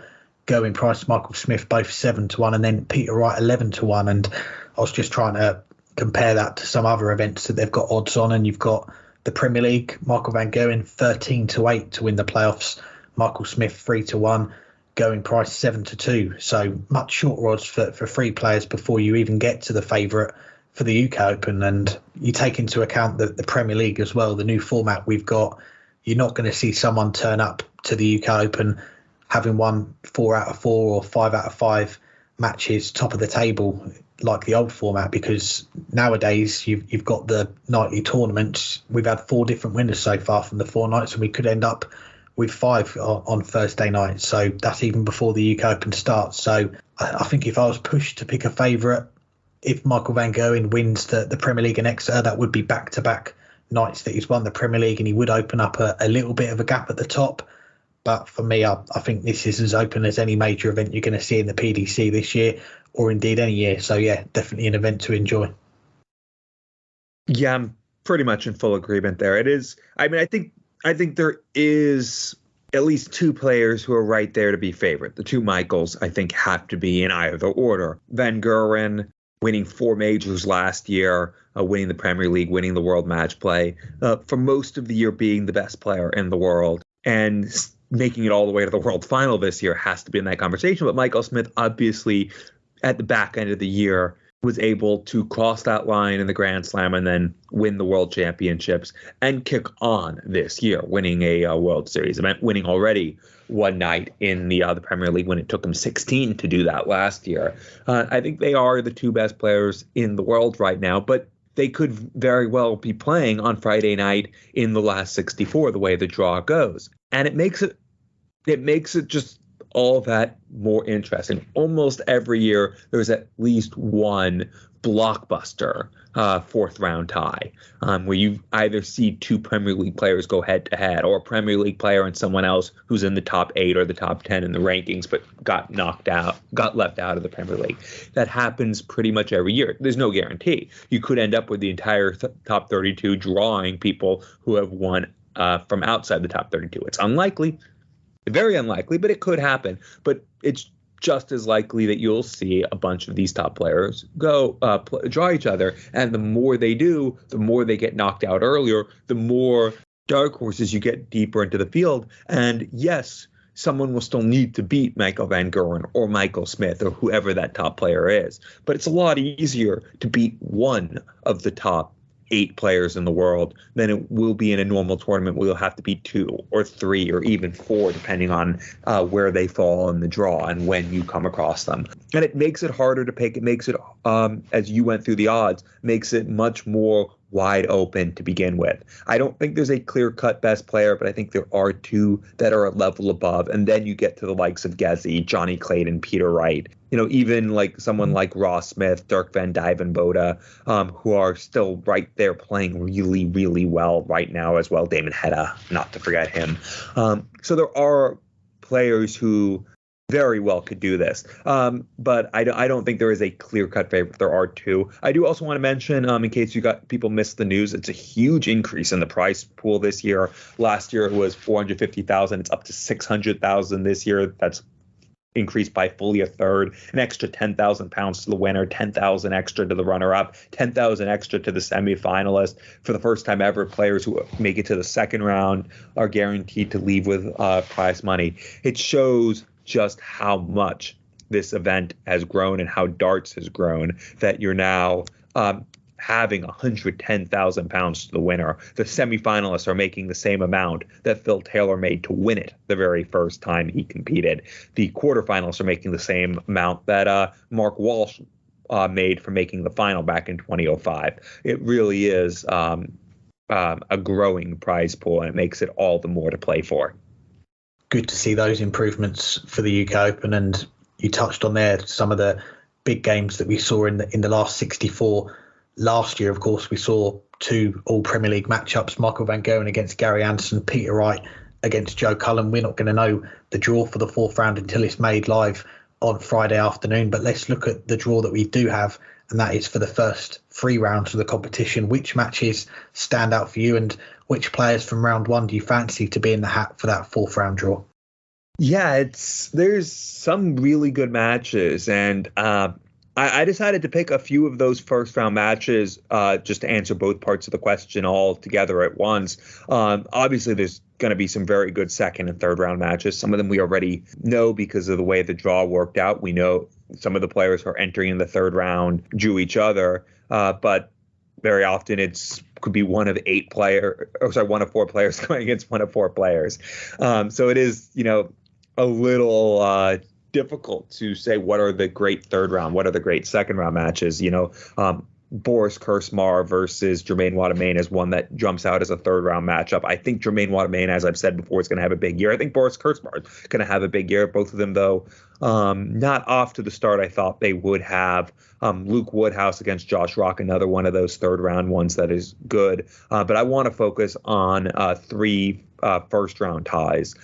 Gerwen Price, Michael Smith both 7-1, and then Peter Wright 11-1. And I was just trying to compare that to some other events that they've got odds on, and you've got the Premier League, Michael van Gerwen 13-8 to win the playoffs, Michael Smith 3-1, Gerwen Price 7-2. So much shorter odds for free players before you even get to the favourite for the UK Open. And you take into account the Premier League as well, the new format we've got. You're not going to see someone turn up to the UK Open having won 4 out of 4 or 5 out of 5 matches top of the table like the old format, because nowadays you've got the nightly tournaments. We've had 4 different winners so far from the 4 nights, and we could end up with 5 on Thursday night. So that's even before the UK Open starts. So I think if I was pushed to pick a favourite, if Michael van Gerwen wins the Premier League in Exeter, that would be back-to-back nights that he's won the Premier League, and he would open up a little bit of a gap at the top. But for me, I think this is as open as any major event you're going to see in the PDC this year, or indeed any year. So yeah, definitely an event to enjoy. Yeah, I'm pretty much in full agreement there. It is. I mean, I think there is at least 2 players who are right there to be favorite. The 2 Michaels, I think, have to be in either order. Van Gerwen, winning 4 majors last year, winning the Premier League, winning the World Match Play, for most of the year being the best player in the world, and making it all the way to the World Final this year has to be in that conversation. But Michael Smith, obviously, at the back end of the year, was able to cross that line in the Grand Slam and then win the World Championships and kick on this year, winning a World Series event, winning already one night in the Premier League when it took him 16 to do that last year. I think they are the 2 best players in the world right now, but they could very well be playing on Friday night in the last 64, the way the draw goes. And it makes it just all that more interesting. Almost every year, there's at least one blockbuster 4th round tie where you either see 2 Premier League players go head to head, or a Premier League player and someone else who's in the top 8 or the top 10 in the rankings, but got left out of the Premier League. That happens pretty much every year. There's no guarantee. You could end up with the entire top 32 drawing people who have won from outside the top 32. It's unlikely. Very unlikely, but it could happen. But it's just as likely that you'll see a bunch of these top players go draw each other. And the more they do, the more they get knocked out earlier, the more dark horses you get deeper into the field. And yes, someone will still need to beat Michael van Gerwen or Michael Smith or whoever that top player is. But it's a lot easier to beat one of the top 8 players in the world than it will be in a normal tournament where you'll have to beat 2 or 3 or even 4, depending on where they fall in the draw and when you come across them. And it makes it harder to pick. It makes it, as you went through the odds, makes it much more wide open to begin with. I don't think there's a clear-cut best player, but I think there are 2 that are a level above. And then you get to the likes of Gezi, Johnny Clayton, Peter Wright, even like someone like Ross Smith, Dirk van Dijvenbode, who are still right there playing really, really well right now as well. Damon Hedda, not to forget him. So there are players who very well could do this. But I don't think there is a clear-cut favorite. There are 2. I do also want to mention, in case people missed the news, it's a huge increase in the prize pool this year. Last year it was $450,000. It's up to $600,000 this year. That's increased by fully a third. An extra £10,000 to the winner, $10,000 extra to the runner-up, $10,000 extra to the semifinalist. For the first time ever, players who make it to the second round are guaranteed to leave with prize money. It shows just how much this event has grown and how darts has grown, that you're now having £110,000 to the winner. The semifinalists are making the same amount that Phil Taylor made to win it the very first time he competed. The quarterfinalists are making the same amount that Mark Walsh made for making the final back in 2005. It really is a growing prize pool, and it makes it all the more to play for. Good to see those improvements for the UK Open, and you touched on there some of the big games that we saw in the last 64. Last year, of course, we saw 2 all Premier League matchups, Michael van Gerwen against Gary Anderson, Peter Wright against Joe Cullen. We're not going to know the draw for the 4th round until it's made live on Friday afternoon. But let's look at the draw that we do have, and that is for the first 3 rounds of the competition. Which matches stand out for you, and which players from round 1 do you fancy to be in the hat for that 4th round draw? Yeah, there's some really good matches, and I decided to pick a few of those first round matches just to answer both parts of the question all together at once. Obviously, there's going to be some very good 2nd and 3rd round matches. Some of them we already know because of the way the draw worked out. We know some of the players who are entering in the 3rd round drew each other, but very often could be one of 4 players going against one of 4 players. So it is, a little difficult to say what are the great 3rd round, what are the great 2nd round matches. Boris Kursmar versus Jermaine Watermain is one that jumps out as a 3rd round matchup. I think Jermaine Watermain, as I've said before, is going to have a big year. I think Boris Kursmar is going to have a big year. Both of them, though, not off to the start I thought they would have. Luke Woodhouse against Josh Rock, another one of those 3rd round ones that is good. But I want to focus on 3 first round ties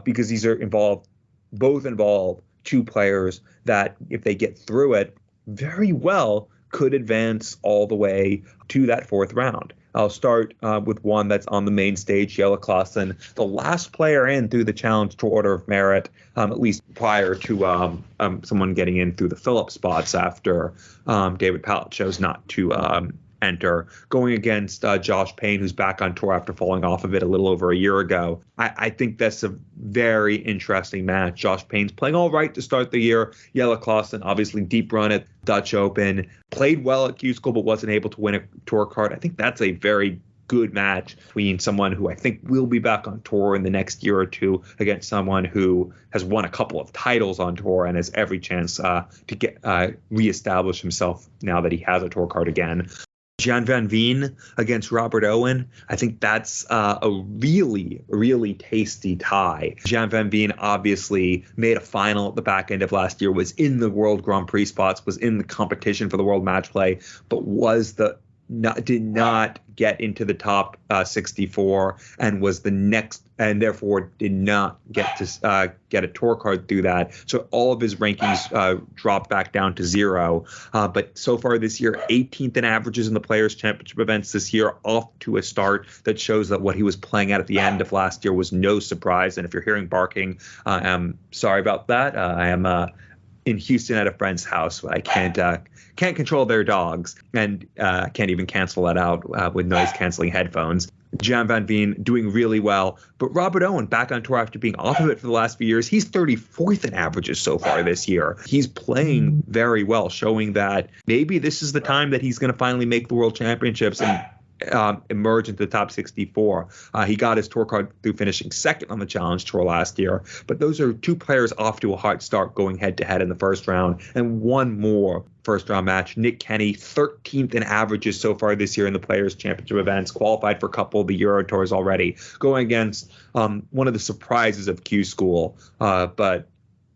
because these are both involve 2 players that, if they get through it very well, could advance all the way to that 4th round. I'll start with one that's on the main stage, Jelle Klaassen, the last player in through the Challenge to Order of Merit, at least prior to someone getting in through the Phillips spots after David Pallett chose not to enter, going against Josh Payne, who's back on tour after falling off of it a little over a year ago. I think that's a very interesting match. Josh Payne's playing all right to start the year. Jelle Klaassen, obviously deep run at Dutch Open, played well at Q School, but wasn't able to win a tour card. I think that's a very good match between someone who I think will be back on tour in the next year or two against someone who has won a couple of titles on tour and has every chance to get reestablish himself now that he has a tour card again. Jan van Veen against Robert Owen. I think that's a really, really tasty tie. Jan van Veen obviously made a final at the back end of last year, was in the World Grand Prix spots, was in the competition for the World Match Play, but did not get into the top 64 and was the next, and therefore did not get to get a tour card through that. So all of his rankings dropped back down to 0. But so far this year, 18th in averages in the Players' Championship events this year, off to a start that shows that what he was playing at the end of last year was no surprise. And if you're hearing barking, I'm sorry about that. I am in Houston at a friend's house. I can't control their dogs, and can't even cancel that out with noise canceling headphones. Jan van Veen doing really well, but Robert Owen back on tour after being off of it for the last few years. He's 34th in averages so far this year. He's playing very well, showing that maybe this is the time that he's going to finally make the World Championships and emerge into the top 64. He got his tour card through finishing 2nd on the Challenge Tour last year. But those are 2 players off to a hot start going head-to-head in the first round. And one more first-round match. Nick Kenny, 13th in averages so far this year in the Players' Championship events, qualified for a couple of the Euro Tours already, going against one of the surprises of Q School, but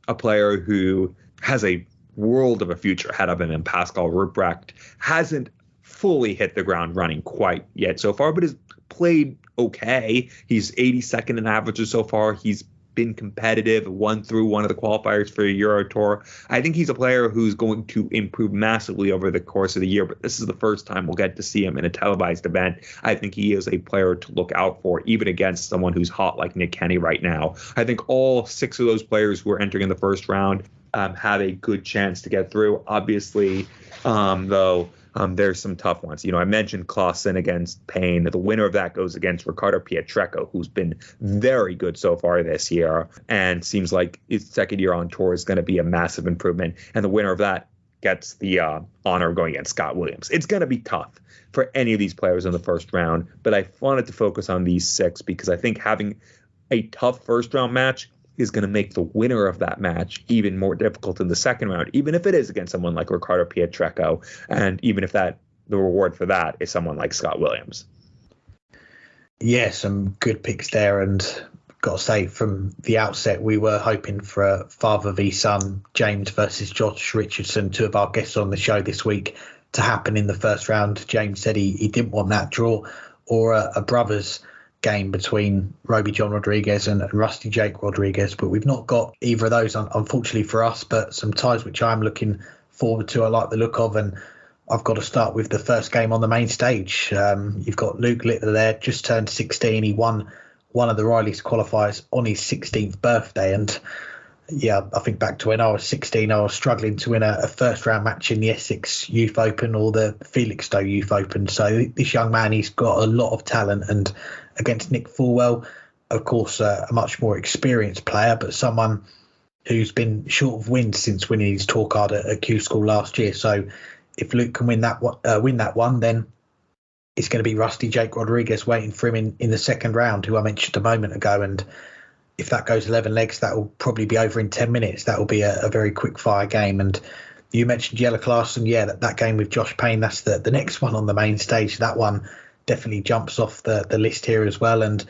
a player who has a world of a future ahead of him in Pascal Ruprecht. Hasn't fully hit the ground running quite yet so far, but has played okay. He's 82nd in averages so far. He's been competitive, won through one of the qualifiers for a Euro Tour. I think he's a player who's going to improve massively over the course of the year, but this is the first time we'll get to see him in a televised event. I think he is a player to look out for, even against someone who's hot like Nick Kenny right now. I think all 6 of those players who are entering in the first round have a good chance to get through. Obviously, though, there's some tough ones. I mentioned Klaassen against Payne. The winner of that goes against Ricardo Pietreko, who's been very good so far this year and seems like his 2nd year on tour is going to be a massive improvement. And the winner of that gets the honor of going against Scott Williams. It's going to be tough for any of these players in the first round, but I wanted to focus on these 6 because I think having a tough first round match is going to make the winner of that match even more difficult in the second round, even if it is against someone like Ricardo Pietreko, and even if the reward for that is someone like Scott Williams. Yeah, some good picks there, and got to say from the outset we were hoping for a father v son, James versus Josh Richardson, 2 of our guests on the show this week, to happen in the first round. James said he didn't want that draw, or a brothers game between Roby John Rodriguez and Rusty Jake Rodriguez, but we've not got either of those, unfortunately for us, but some ties which I'm looking forward to. I like the look of, and I've got to start with the first game on the main stage. You've got Luke Littler there, just turned 16. He won one of the Riley's qualifiers on his 16th birthday, and yeah, I think back to when I was 16, I was struggling to win a first round match in the Essex Youth Open or the Felixstowe Youth Open. So this young man, he's got a lot of talent, and against Nick Fulwell, of course, a much more experienced player, but someone who's been short of wins since winning his tour card at Q School last year. So if Luke can win that one, then it's going to be Rusty Jake Rodriguez waiting for him in the second round, who I mentioned a moment ago. And if that goes 11 legs, that will probably be over in 10 minutes. That will be a very quick fire game. And you mentioned Jella Clarkson. Yeah, that game with Josh Payne, that's the next one on the main stage. That one definitely jumps off the list here as well. And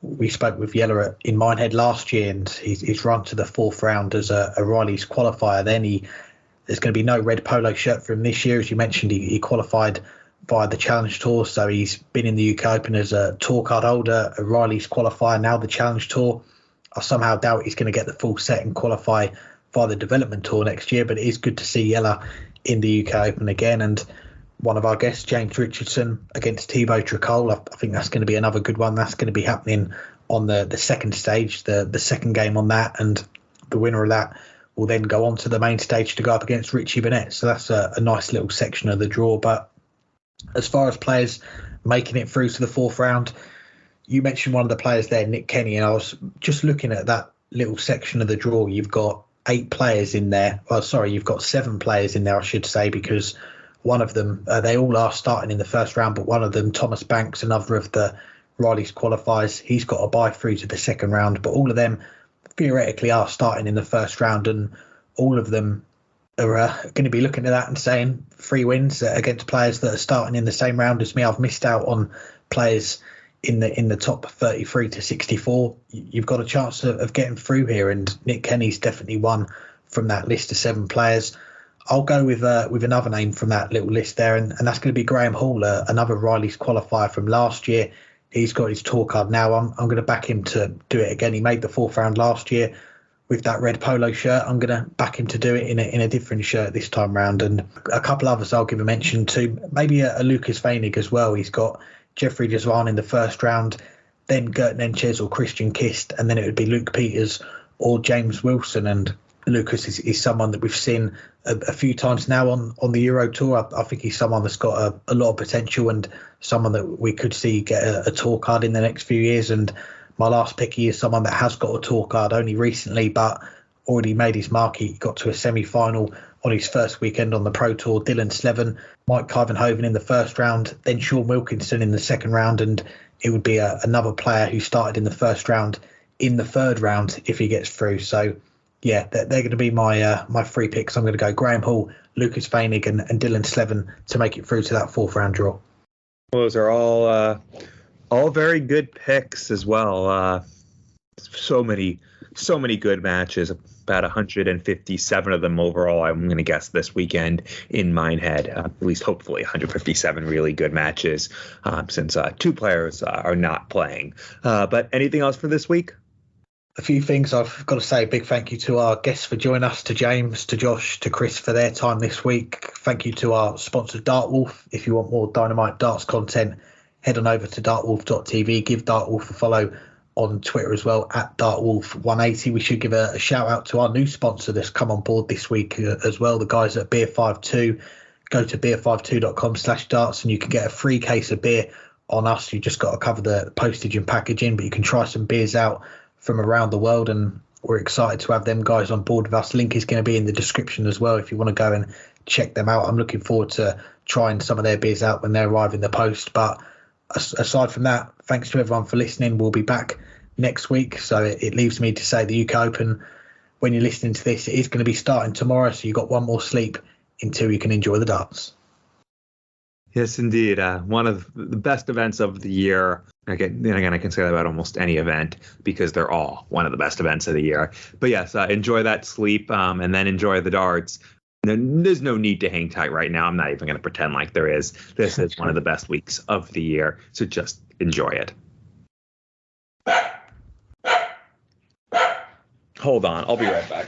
we spoke with Jella in Minehead last year, and he's run to the fourth round as a Riley's qualifier. Then there's going to be no red polo shirt for him this year. As you mentioned, he qualified via the Challenge Tour. So he's been in the UK Open as a tour card holder, a Riley's qualifier, now the Challenge Tour. I somehow doubt he's going to get the full set and qualify via the Development Tour next year, but it is good to see Jella in the UK Open again. And one of our guests, James Richardson, against Thibaut Tricol. I think that's going to be another good one. That's going to be happening on the second stage, the second game on that, and the winner of that will then go on to the main stage to go up against Richie Burnett. So that's a nice little section of the draw. But as far as players making it through to the fourth round, you mentioned one of the players there, Nick Kenny, and I was just looking at that little section of the draw. You've got 8 players in there. Well, sorry, you've got 7 players in there, I should say, because one of them, they all are starting in the first round, but one of them, Thomas Banks, another of the Riley's qualifiers, he's got a bye through to the second round. But all of them theoretically are starting in the first round, and all of them are going to be looking at that and saying 3 wins against players that are starting in the same round as me. I've missed out on players in the top 33 to 64. You've got a chance of getting through here, and Nick Kenny's definitely one from that list of 7 players. I'll go with another name from that little list there, and that's going to be Graham Hall, another Riley's qualifier from last year. He's got his tour card now. I'm going to back him to do it again. He made the fourth round last year with that red polo shirt. I'm going to back him to do it in a different shirt this time round. And a couple others I'll give a mention to. Maybe a Lucas Vainig as well. He's got Jeffrey Desvan in the first round, then Gert Nenchez or Christian Kist, and then it would be Luke Peters or James Wilson. And Lucas is someone that we've seen a few times now on the Euro Tour. I think he's someone that's got a lot of potential and someone that we could see get a tour card in the next few years. And my last pick, he is someone that has got a tour card only recently, but already made his mark. He got to a semi-final on his first weekend on the Pro Tour. Dylan Slevin, Mike Kyvenhoven in the first round, then Sean Wilkinson in the second round, and it would be another player who started in the first round in the third round if he gets through. So yeah, they're going to be my 3 picks. I'm going to go Graham Hall, Lucas Vainig, and Dylan Slevin to make it through to that fourth round draw. Those are all very good picks as well. So many good matches. About 157 of them overall, I'm going to guess, this weekend in Minehead. At least hopefully 157 really good matches, since 2 players are not playing. But anything else for this week? A few things. I've got to say a big thank you to our guests for joining us, to James, to Josh, to Chris for their time this week. Thank you to our sponsor, Dartwolf. If you want more Dynamite Darts content, head on over to dartwolf.tv. Give Dartwolf a follow on Twitter as well, at Dartwolf180. We should give a shout out to our new sponsor that's come on board this week as well, the guys at Beer 52. Go to beer52.com/darts and you can get a free case of beer on us. You just got to cover the postage and packaging, but you can try some beers out from around the world, and we're excited to have them guys on board with us. Link is going to be in the description as well if you want to go and check them out. I'm looking forward to trying some of their beers out when they arrive in the post. But aside from that, thanks to everyone for listening. We'll be back next week, so it leaves me to say the UK Open, when you're listening to this, it is going to be starting tomorrow, so you've got one more sleep until you can enjoy the darts. Yes, indeed. One of the best events of the year. Again, I can say that about almost any event because they're all one of the best events of the year. But yes, enjoy that sleep, and then enjoy the darts. There's no need to hang tight right now. I'm not even going to pretend like there is. This is one of the best weeks of the year, so just enjoy it. Hold on, I'll be right back.